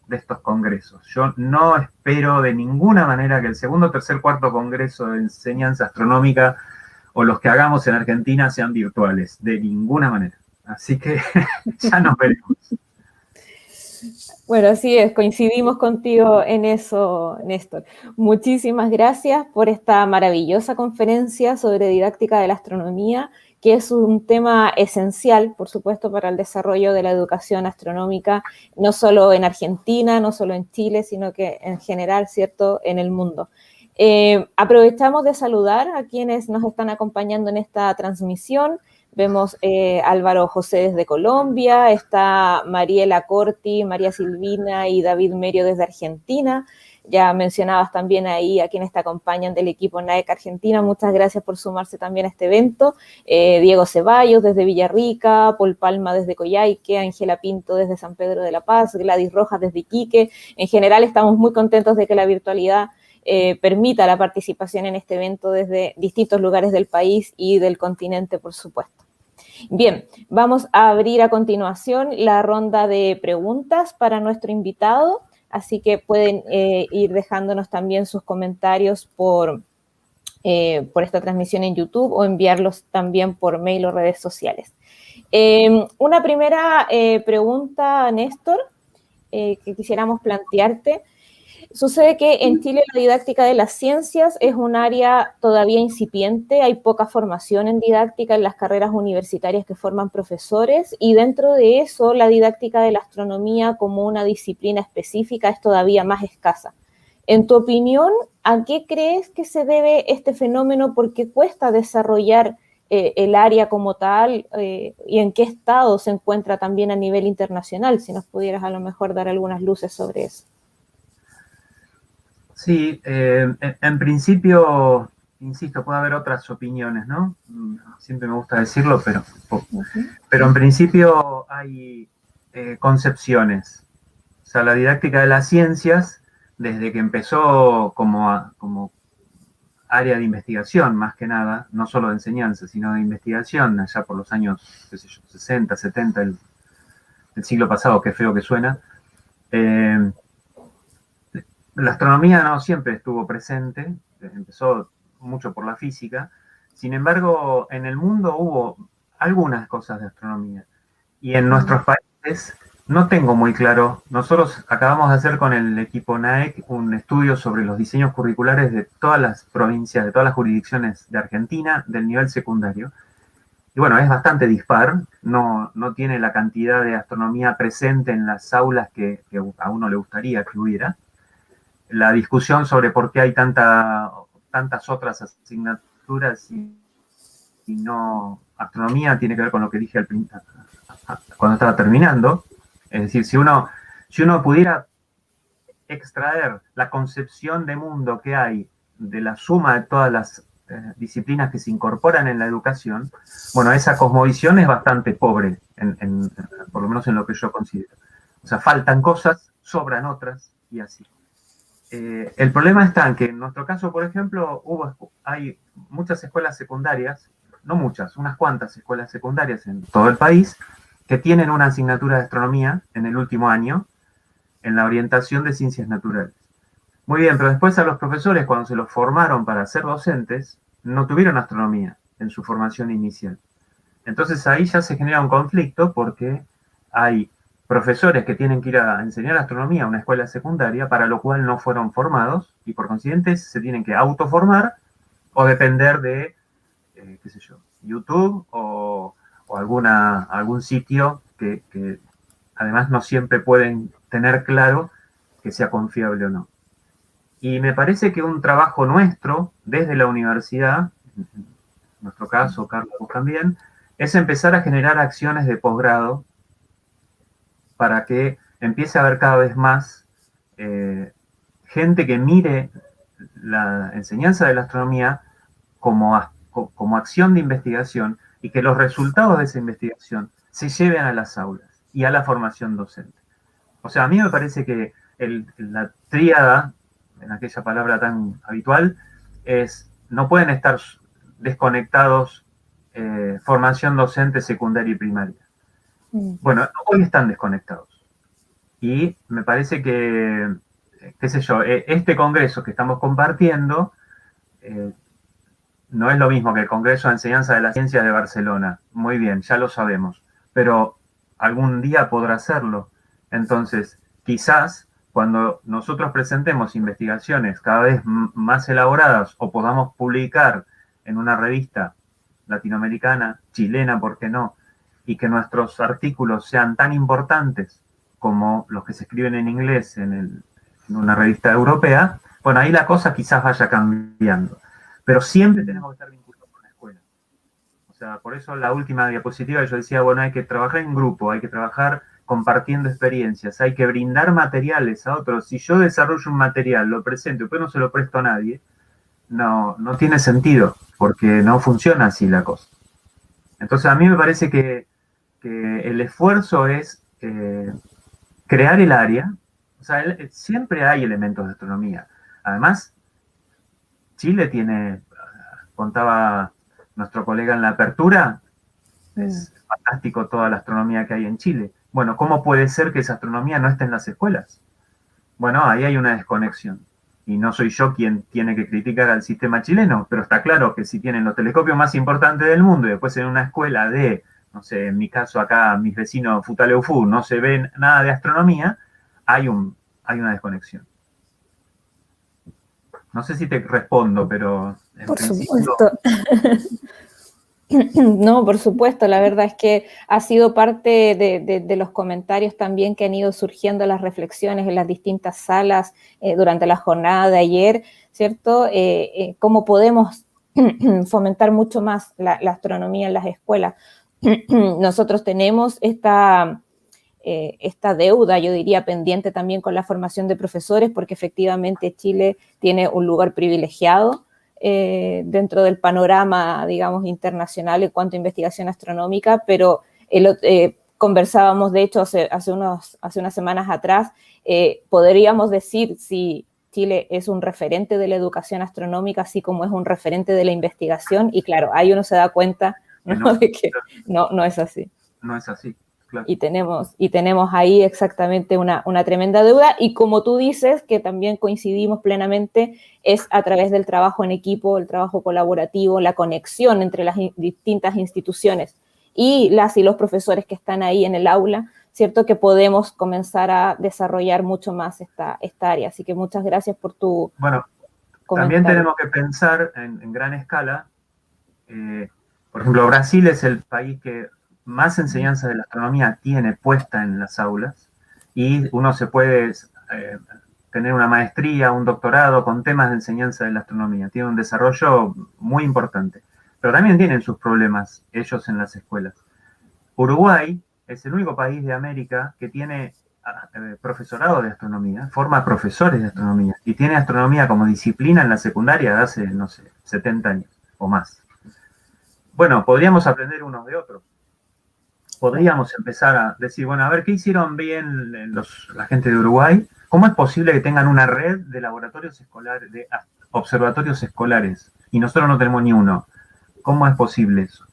de estos congresos. Yo no espero de ninguna manera que el segundo, tercer, cuarto congreso de enseñanza astronómica o los que hagamos en Argentina sean virtuales, de ninguna manera. Así que ya nos veremos. Bueno, así es, coincidimos contigo en eso, Néstor. Muchísimas gracias por esta maravillosa conferencia sobre didáctica de la astronomía que es un tema esencial, por supuesto, para el desarrollo de la educación astronómica, no solo en Argentina, no solo en Chile, sino que en general, ¿cierto?, en el mundo. Aprovechamos de saludar a quienes nos están acompañando en esta transmisión. Vemos Álvaro José desde Colombia, está Mariela Corti, María Silvina y David Merio desde Argentina. Ya mencionabas también ahí a quienes te acompañan del equipo NAEC Argentina. Muchas gracias por sumarse también a este evento. Diego Ceballos desde Villarrica, Paul Palma desde Coyhaique, Ángela Pinto desde San Pedro de la Paz, Gladys Rojas desde Iquique. En general estamos muy contentos de que la virtualidad permita la participación en este evento desde distintos lugares del país y del continente, por supuesto. Bien, vamos a abrir a continuación la ronda de preguntas para nuestro invitado, así que pueden ir dejándonos también sus comentarios por esta transmisión en YouTube o enviarlos también por mail o redes sociales. Una primera pregunta, Néstor, que quisiéramos plantearte. Sucede que en Chile la didáctica de las ciencias es un área todavía incipiente, hay poca formación en didáctica en las carreras universitarias que forman profesores y dentro de eso la didáctica de la astronomía como una disciplina específica es todavía más escasa. En tu opinión, ¿a qué crees que se debe este fenómeno? ¿Por qué cuesta desarrollar el área como tal y en qué estado se encuentra también a nivel internacional? Si nos pudieras a lo mejor dar algunas luces sobre eso. Sí, en principio, insisto, puede haber otras opiniones, ¿no? Siempre me gusta decirlo, pero en principio hay concepciones. O sea, la didáctica de las ciencias, desde que empezó como área de investigación, más que nada, no solo de enseñanza, sino de investigación, allá por los años, qué sé yo, 60, 70, el siglo pasado, qué feo que suena, la astronomía no siempre estuvo presente, empezó mucho por la física, sin embargo, en el mundo hubo algunas cosas de astronomía. Y en nuestros países no tengo muy claro, nosotros acabamos de hacer con el equipo NAEC un estudio sobre los diseños curriculares de todas las provincias, de todas las jurisdicciones de Argentina, del nivel secundario. Y bueno, es bastante dispar, no tiene la cantidad de astronomía presente en las aulas que a uno le gustaría que hubiera. La discusión sobre por qué hay tantas otras asignaturas y no astronomía tiene que ver con lo que dije cuando estaba terminando. Es decir, si uno pudiera extraer la concepción de mundo que hay de la suma de todas las disciplinas que se incorporan en la educación, bueno, esa cosmovisión es bastante pobre, por lo menos en lo que yo considero. O sea, faltan cosas, sobran otras y así. El problema está en que en nuestro caso, por ejemplo, hay muchas escuelas secundarias, no muchas, unas cuantas escuelas secundarias en todo el país que tienen una asignatura de astronomía en el último año en la orientación de ciencias naturales. Muy bien, pero después a los profesores, cuando se los formaron para ser docentes, no tuvieron astronomía en su formación inicial. Entonces ahí ya se genera un conflicto porque hay profesores que tienen que ir a enseñar astronomía a una escuela secundaria, para lo cual no fueron formados y por consiguiente se tienen que autoformar o depender de, qué sé yo, YouTube o algún sitio que además no siempre pueden tener claro que sea confiable o no. Y me parece que un trabajo nuestro desde la universidad, en nuestro caso, Carlos también, es empezar a generar acciones de posgrado para que empiece a haber cada vez más gente que mire la enseñanza de la astronomía como acción de investigación y que los resultados de esa investigación se lleven a las aulas y a la formación docente. O sea, a mí me parece que la tríada, en aquella palabra tan habitual, no pueden estar desconectados formación docente, secundaria y primaria. Bueno, hoy están desconectados. Y me parece que, qué sé yo, este congreso que estamos compartiendo no es lo mismo que el Congreso de Enseñanza de la Ciencia de Barcelona. Muy bien, ya lo sabemos. Pero algún día podrá hacerlo. Entonces, quizás cuando nosotros presentemos investigaciones cada vez más elaboradas o podamos publicar en una revista latinoamericana, chilena, ¿por qué no? Y que nuestros artículos sean tan importantes como los que se escriben en inglés en una revista europea, bueno, ahí la cosa quizás vaya cambiando. Pero siempre tenemos que estar vinculados con la escuela. O sea, por eso la última diapositiva yo decía, bueno, hay que trabajar en grupo, hay que trabajar compartiendo experiencias, hay que brindar materiales a otros. Si yo desarrollo un material, lo presento y después no se lo presto a nadie, no tiene sentido, porque no funciona así la cosa. Entonces a mí me parece que el esfuerzo es crear el área. O sea, siempre hay elementos de astronomía. Además, Chile tiene, contaba nuestro colega en la apertura, es fantástico toda la astronomía que hay en Chile. Bueno, ¿cómo puede ser que esa astronomía no esté en las escuelas? Bueno, ahí hay una desconexión. Y no soy yo quien tiene que criticar al sistema chileno, pero está claro que si tienen los telescopios más importantes del mundo y después en una escuela de, no sé, en mi caso acá, mis vecinos Futaleufú, no se ve nada de astronomía, hay una desconexión. No sé si te respondo, pero en Por principio... supuesto. No, por supuesto, la verdad es que ha sido parte de los comentarios también que han ido surgiendo las reflexiones en las distintas salas durante la jornada de ayer, ¿cierto? Cómo podemos fomentar mucho más la astronomía en las escuelas. Nosotros tenemos esta deuda, yo diría, pendiente también con la formación de profesores, porque efectivamente Chile tiene un lugar privilegiado dentro del panorama, digamos, internacional en cuanto a investigación astronómica, pero conversábamos, de hecho, hace unas semanas atrás, podríamos decir si Chile es un referente de la educación astronómica, así como es un referente de la investigación, y claro, ahí uno se da cuenta, ¿no? De que no es así. No es así. Claro. Y tenemos ahí exactamente una tremenda deuda, y como tú dices, que también coincidimos plenamente, es a través del trabajo en equipo, el trabajo colaborativo, la conexión entre las distintas instituciones y las y los profesores que están ahí en el aula, ¿cierto? Que podemos comenzar a desarrollar mucho más esta área. Así que muchas gracias por tu comentario. También tenemos que pensar en gran escala. Por ejemplo, Brasil es el país que más enseñanza de la astronomía tiene puesta en las aulas, y uno se puede tener una maestría, un doctorado con temas de enseñanza de la astronomía. Tiene un desarrollo muy importante, pero también tienen sus problemas ellos en las escuelas. Uruguay es el único país de América que tiene profesorado de astronomía, forma profesores de astronomía, y tiene astronomía como disciplina en la secundaria de hace, no sé, 70 años o más. Bueno, podríamos aprender unos de otros. Podríamos empezar a decir, bueno, a ver, ¿qué hicieron bien la gente de Uruguay? ¿Cómo es posible que tengan una red de laboratorios escolares, de observatorios escolares, y nosotros no tenemos ni uno? ¿Cómo es posible eso?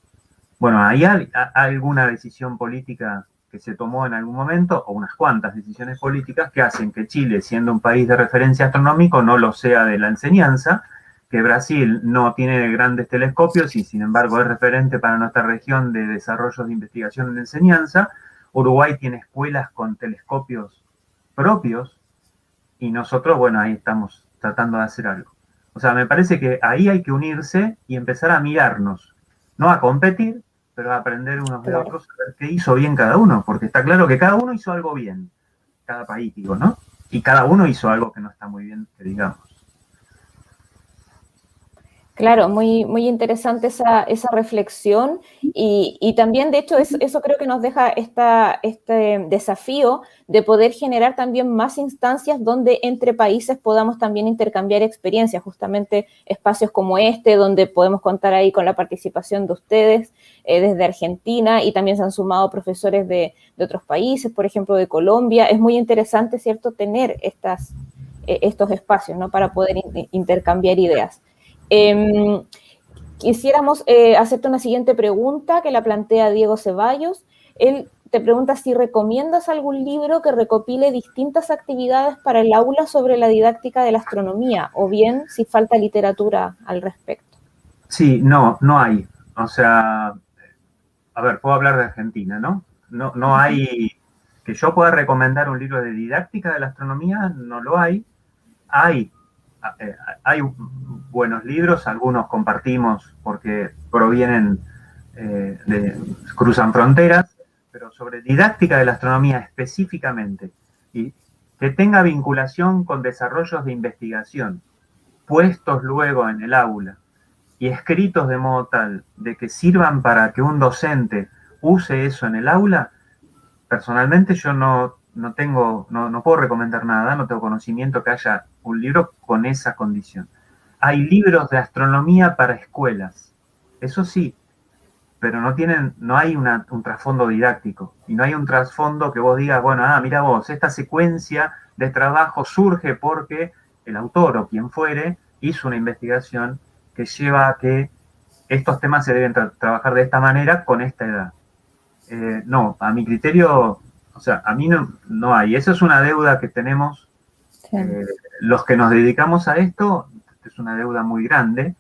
Bueno, ¿hay alguna decisión política que se tomó en algún momento, o unas cuantas decisiones políticas que hacen que Chile, siendo un país de referencia astronómico, no lo sea de la enseñanza? Que Brasil no tiene grandes telescopios y sin embargo es referente para nuestra región de desarrollos de investigación en enseñanza. Uruguay tiene escuelas con telescopios propios, y nosotros, bueno, ahí estamos tratando de hacer algo. O sea, me parece que ahí hay que unirse y empezar a mirarnos, no a competir, pero a aprender unos de otros, a ver qué hizo bien cada uno, porque está claro que cada uno hizo algo bien, cada país, digo, ¿no? Y cada uno hizo algo que no está muy bien, que digamos. Claro, muy, muy interesante esa reflexión, y también, de hecho, eso creo que nos deja este desafío de poder generar también más instancias donde entre países podamos también intercambiar experiencias, justamente espacios como este, donde podemos contar ahí con la participación de ustedes desde Argentina, y también se han sumado profesores de otros países, por ejemplo, de Colombia. Es muy interesante, ¿cierto?, tener estos espacios, ¿no?, para poder intercambiar ideas. Quisiéramos hacerte una siguiente pregunta que la plantea Diego Ceballos. Él te pregunta si recomiendas algún libro que recopile distintas actividades para el aula sobre la didáctica de la astronomía, o bien si falta literatura al respecto. Sí, no hay. O sea, a ver, puedo hablar de Argentina, ¿no? No hay que yo pueda recomendar un libro de didáctica de la astronomía, no lo hay. Hay buenos libros, algunos compartimos porque provienen cruzan fronteras, pero sobre didáctica de la astronomía específicamente, y que tenga vinculación con desarrollos de investigación, puestos luego en el aula y escritos de modo tal de que sirvan para que un docente use eso en el aula, personalmente yo no puedo recomendar nada, no tengo conocimiento que haya un libro con esa condición. Hay libros de astronomía para escuelas, eso sí, pero no hay un trasfondo didáctico, y no hay un trasfondo que vos digas, bueno, mira vos, esta secuencia de trabajo surge porque el autor o quien fuere hizo una investigación que lleva a que estos temas se deben trabajar de esta manera con esta edad. No, a mi criterio, o sea, a mí no hay. Eso es una deuda que tenemos Sí. Los que nos dedicamos a esto, es una deuda muy grande,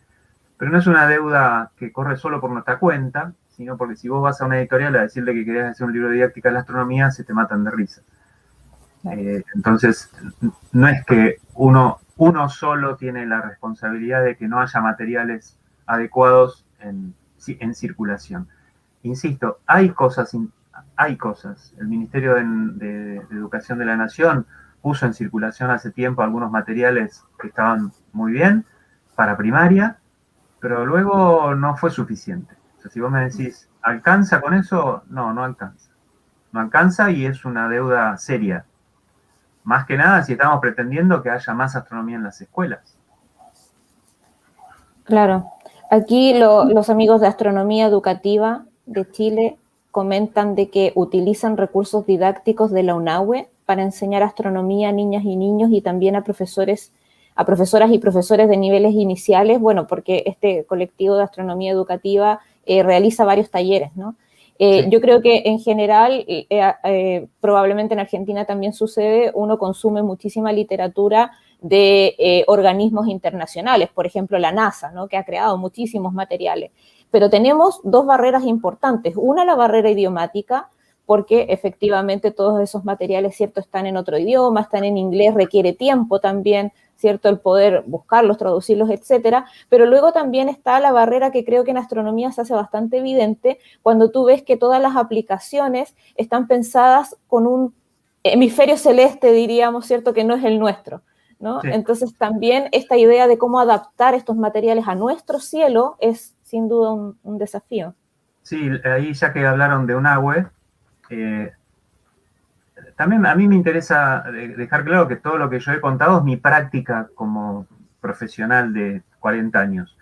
pero no es una deuda que corre solo por nuestra cuenta, sino porque si vos vas a una editorial a decirle que querés hacer un libro de didáctica de la astronomía, se te matan de risa. Entonces, no es que uno solo tiene la responsabilidad de que no haya materiales adecuados en circulación. Insisto, hay cosas. El Ministerio de Educación de la Nación puso en circulación hace tiempo algunos materiales que estaban muy bien para primaria, pero luego no fue suficiente. O sea, si vos me decís, ¿alcanza con eso? No, no alcanza. No alcanza y es una deuda seria. Más que nada si estamos pretendiendo que haya más astronomía en las escuelas. Claro. Aquí los amigos de Astronomía Educativa de Chile comentan de que utilizan recursos didácticos de la UNAWE para enseñar astronomía a niñas y niños y también a profesoras y profesores de niveles iniciales, bueno, porque este colectivo de astronomía educativa realiza varios talleres, ¿no? Sí. Yo creo que en general, probablemente en Argentina también sucede, uno consume muchísima literatura de organismos internacionales, por ejemplo la NASA, ¿no? Que ha creado muchísimos materiales. Pero tenemos dos barreras importantes. Una, la barrera idiomática, porque efectivamente todos esos materiales, ¿cierto?, están en otro idioma, están en inglés, requiere tiempo también, ¿cierto?, el poder buscarlos, traducirlos, etcétera. Pero luego también está la barrera que creo que en astronomía se hace bastante evidente cuando tú ves que todas las aplicaciones están pensadas con un hemisferio celeste, diríamos, ¿cierto?, que no es el nuestro, ¿no? Sí. Entonces también esta idea de cómo adaptar estos materiales a nuestro cielo es sin duda un desafío. Sí, ahí ya que hablaron de UNAWE, también a mí me interesa dejar claro que todo lo que yo he contado es mi práctica como profesional de 40 años.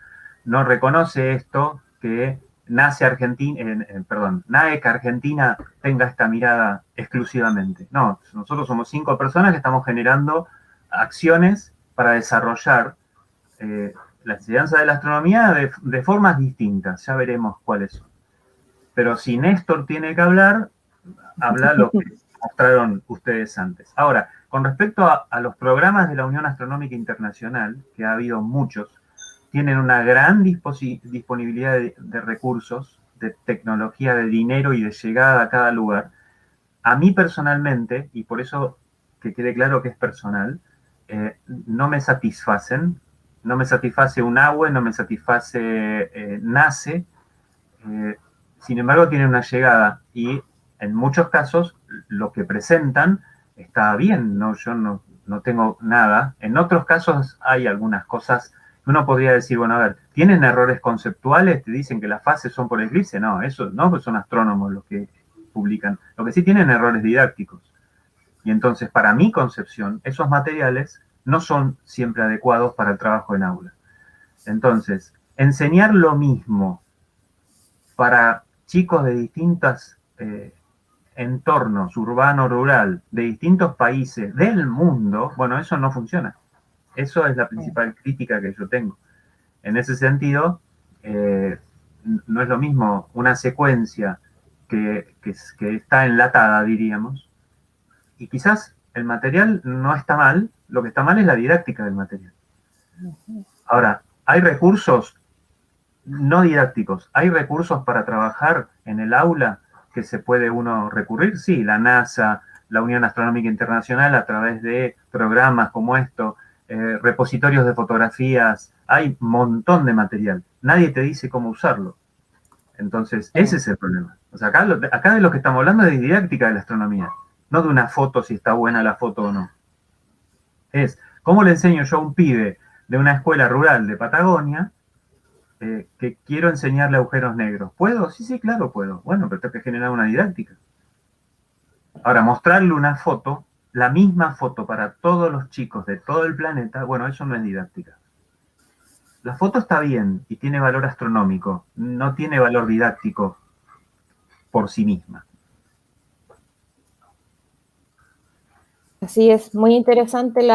No reconoce esto que NAEC Argentina tenga esta mirada exclusivamente. No, nosotros somos 5 personas que estamos generando acciones para desarrollar la enseñanza de la astronomía de formas distintas. Ya veremos cuáles son. Pero si Néstor tiene que habla lo que mostraron ustedes antes. Ahora, con respecto a los programas de la Unión Astronómica Internacional, que ha habido muchos, tienen una gran disponibilidad de recursos, de tecnología, de dinero y de llegada a cada lugar. A mí personalmente, y por eso que quede claro que es personal, no me satisfacen. No me satisface UNAWE, no me satisface NACE. Sin embargo, tienen una llegada y en muchos casos lo que presentan está bien, ¿no? Yo no tengo nada. En otros casos hay algunas cosas que uno podría decir, bueno, a ver, ¿tienen errores conceptuales? ¿Te dicen que las fases son por eclipse? No, eso no, pues son astrónomos los que publican. Lo que sí tienen errores didácticos. Y entonces, para mi concepción, esos materiales no son siempre adecuados para el trabajo en aula. Entonces, enseñar lo mismo para chicos de distintos entornos, urbano, rural, de distintos países del mundo, bueno, eso no funciona. Eso es la principal crítica que yo tengo. En ese sentido, no es lo mismo una secuencia que está enlatada, diríamos, y quizás el material no está mal, lo que está mal es la didáctica del material. Ahora, hay recursos no didácticos, ¿hay recursos para trabajar en el aula que se puede uno recurrir? Sí, la NASA, la Unión Astronómica Internacional, a través de programas como esto, repositorios de fotografías, hay un montón de material. Nadie te dice cómo usarlo. Entonces, ese es el problema. O sea, acá de lo que estamos hablando es de didáctica de la astronomía, no de una foto, si está buena la foto o no. Es, ¿cómo le enseño yo a un pibe de una escuela rural de Patagonia que quiero enseñarle agujeros negros? ¿Puedo? Sí, sí, claro puedo. Bueno, pero tengo que generar una didáctica. Ahora, mostrarle una foto, la misma foto para todos los chicos de todo el planeta, bueno, eso no es didáctica. La foto está bien y tiene valor astronómico, no tiene valor didáctico por sí misma. Así es, muy interesante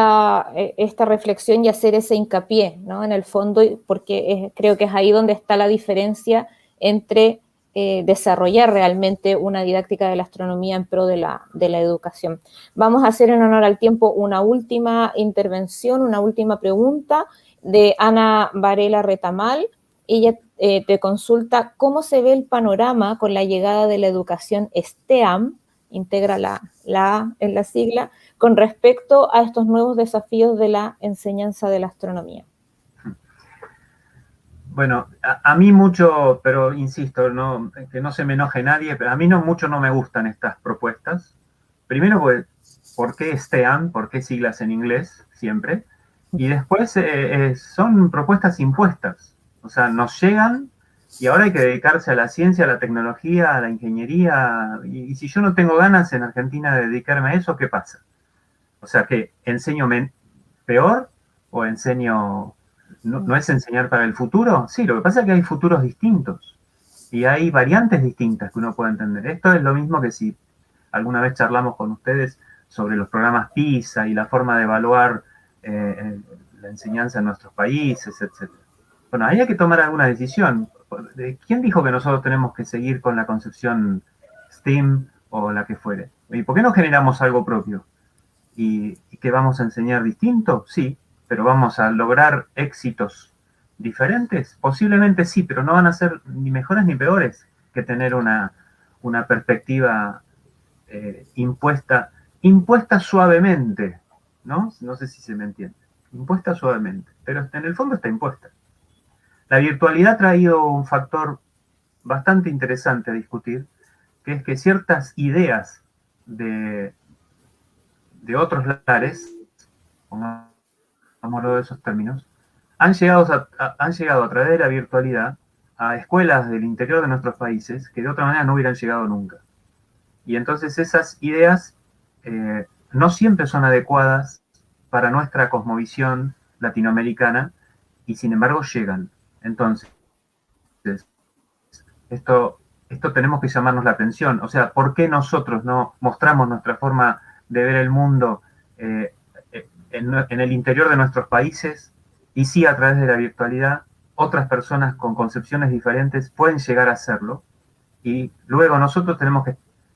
esta reflexión y hacer ese hincapié, ¿no? En el fondo, porque creo que es ahí donde está la diferencia entre desarrollar realmente una didáctica de la astronomía en pro de la educación. Vamos a hacer en honor al tiempo una última intervención, una última pregunta de Ana Varela Retamal. Ella te consulta cómo se ve el panorama con la llegada de la educación STEAM, integra la A en la sigla, con respecto a estos nuevos desafíos de la enseñanza de la astronomía. Bueno, a mí mucho, pero insisto, no, que no se me enoje nadie, pero a mí mucho no me gustan estas propuestas. Primero, ¿por qué STEAM? ¿Por qué siglas en inglés siempre? Y después son propuestas impuestas. O sea, nos llegan y ahora hay que dedicarse a la ciencia, a la tecnología, a la ingeniería. Y si yo no tengo ganas en Argentina de dedicarme a eso, ¿qué pasa? O sea, que enseño peor o enseño... ¿No es enseñar para el futuro? Sí, lo que pasa es que hay futuros distintos y hay variantes distintas que uno puede entender. Esto es lo mismo que si alguna vez charlamos con ustedes sobre los programas PISA y la forma de evaluar la enseñanza en nuestros países, etc. Bueno, ahí hay que tomar alguna decisión. ¿Quién dijo que nosotros tenemos que seguir con la concepción STEAM o la que fuere? ¿Y por qué no generamos algo propio? ¿Y que vamos a enseñar distinto? Sí, pero ¿vamos a lograr éxitos diferentes? Posiblemente sí, pero no van a ser ni mejores ni peores que tener una perspectiva impuesta suavemente, ¿no? No sé si se me entiende. Impuesta suavemente, pero en el fondo está impuesta. La virtualidad ha traído un factor bastante interesante a discutir, que es que ciertas ideas de otros lares, pongámoslo de esos términos, han llegado a través de la virtualidad a escuelas del interior de nuestros países que de otra manera no hubieran llegado nunca. Y entonces esas ideas no siempre son adecuadas para nuestra cosmovisión latinoamericana y sin embargo llegan. Entonces, esto tenemos que llamarnos la atención. O sea, ¿por qué nosotros no mostramos nuestra forma de ver el mundo en el interior de nuestros países y sí a través de la virtualidad? Otras personas con concepciones diferentes pueden llegar a hacerlo y luego nosotros tenemos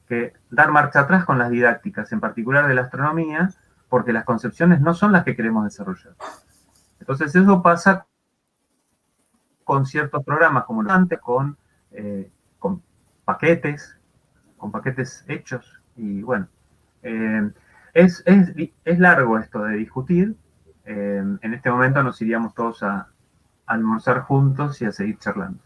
que dar marcha atrás con las didácticas, en particular de la astronomía, porque las concepciones no son las que queremos desarrollar. Entonces eso pasa con ciertos programas como antes, con paquetes hechos y bueno, es largo esto de discutir. En este momento nos iríamos todos a almorzar juntos y a seguir charlando.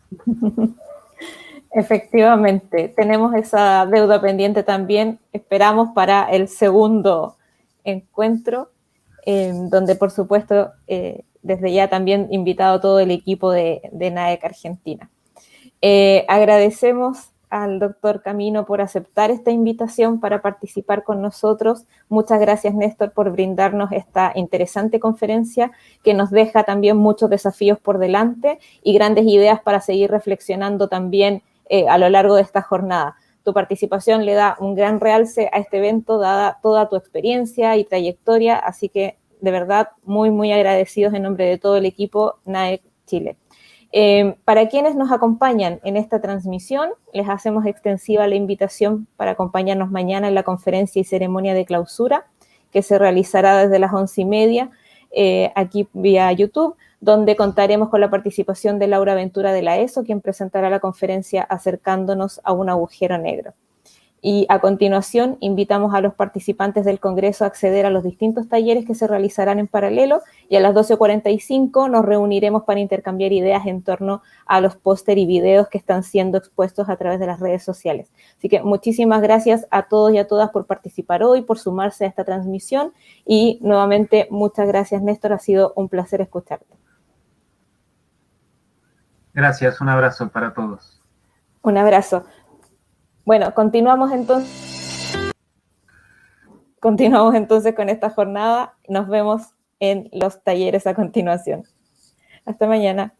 Efectivamente, tenemos esa deuda pendiente también. Esperamos para el segundo encuentro, donde por supuesto desde ya también invitado todo el equipo de NAEC Argentina. Agradecemos al doctor Camino por aceptar esta invitación para participar con nosotros. Muchas gracias, Néstor, por brindarnos esta interesante conferencia que nos deja también muchos desafíos por delante y grandes ideas para seguir reflexionando también a lo largo de esta jornada. Tu participación le da un gran realce a este evento, dada toda tu experiencia y trayectoria, así que de verdad muy, muy agradecidos en nombre de todo el equipo NAEC Chile. Para quienes nos acompañan en esta transmisión, les hacemos extensiva la invitación para acompañarnos mañana en la conferencia y ceremonia de clausura, que se realizará desde las 11:30 aquí vía YouTube, donde contaremos con la participación de Laura Ventura de la ESO, quien presentará la conferencia Acercándonos a un agujero negro. Y a continuación, invitamos a los participantes del Congreso a acceder a los distintos talleres que se realizarán en paralelo, y a las 12:45 nos reuniremos para intercambiar ideas en torno a los póster y videos que están siendo expuestos a través de las redes sociales. Así que muchísimas gracias a todos y a todas por participar hoy, por sumarse a esta transmisión, y nuevamente muchas gracias, Néstor, ha sido un placer escucharte. Gracias, un abrazo para todos. Un abrazo. Bueno, continuamos entonces con esta jornada. Nos vemos en los talleres a continuación. Hasta mañana.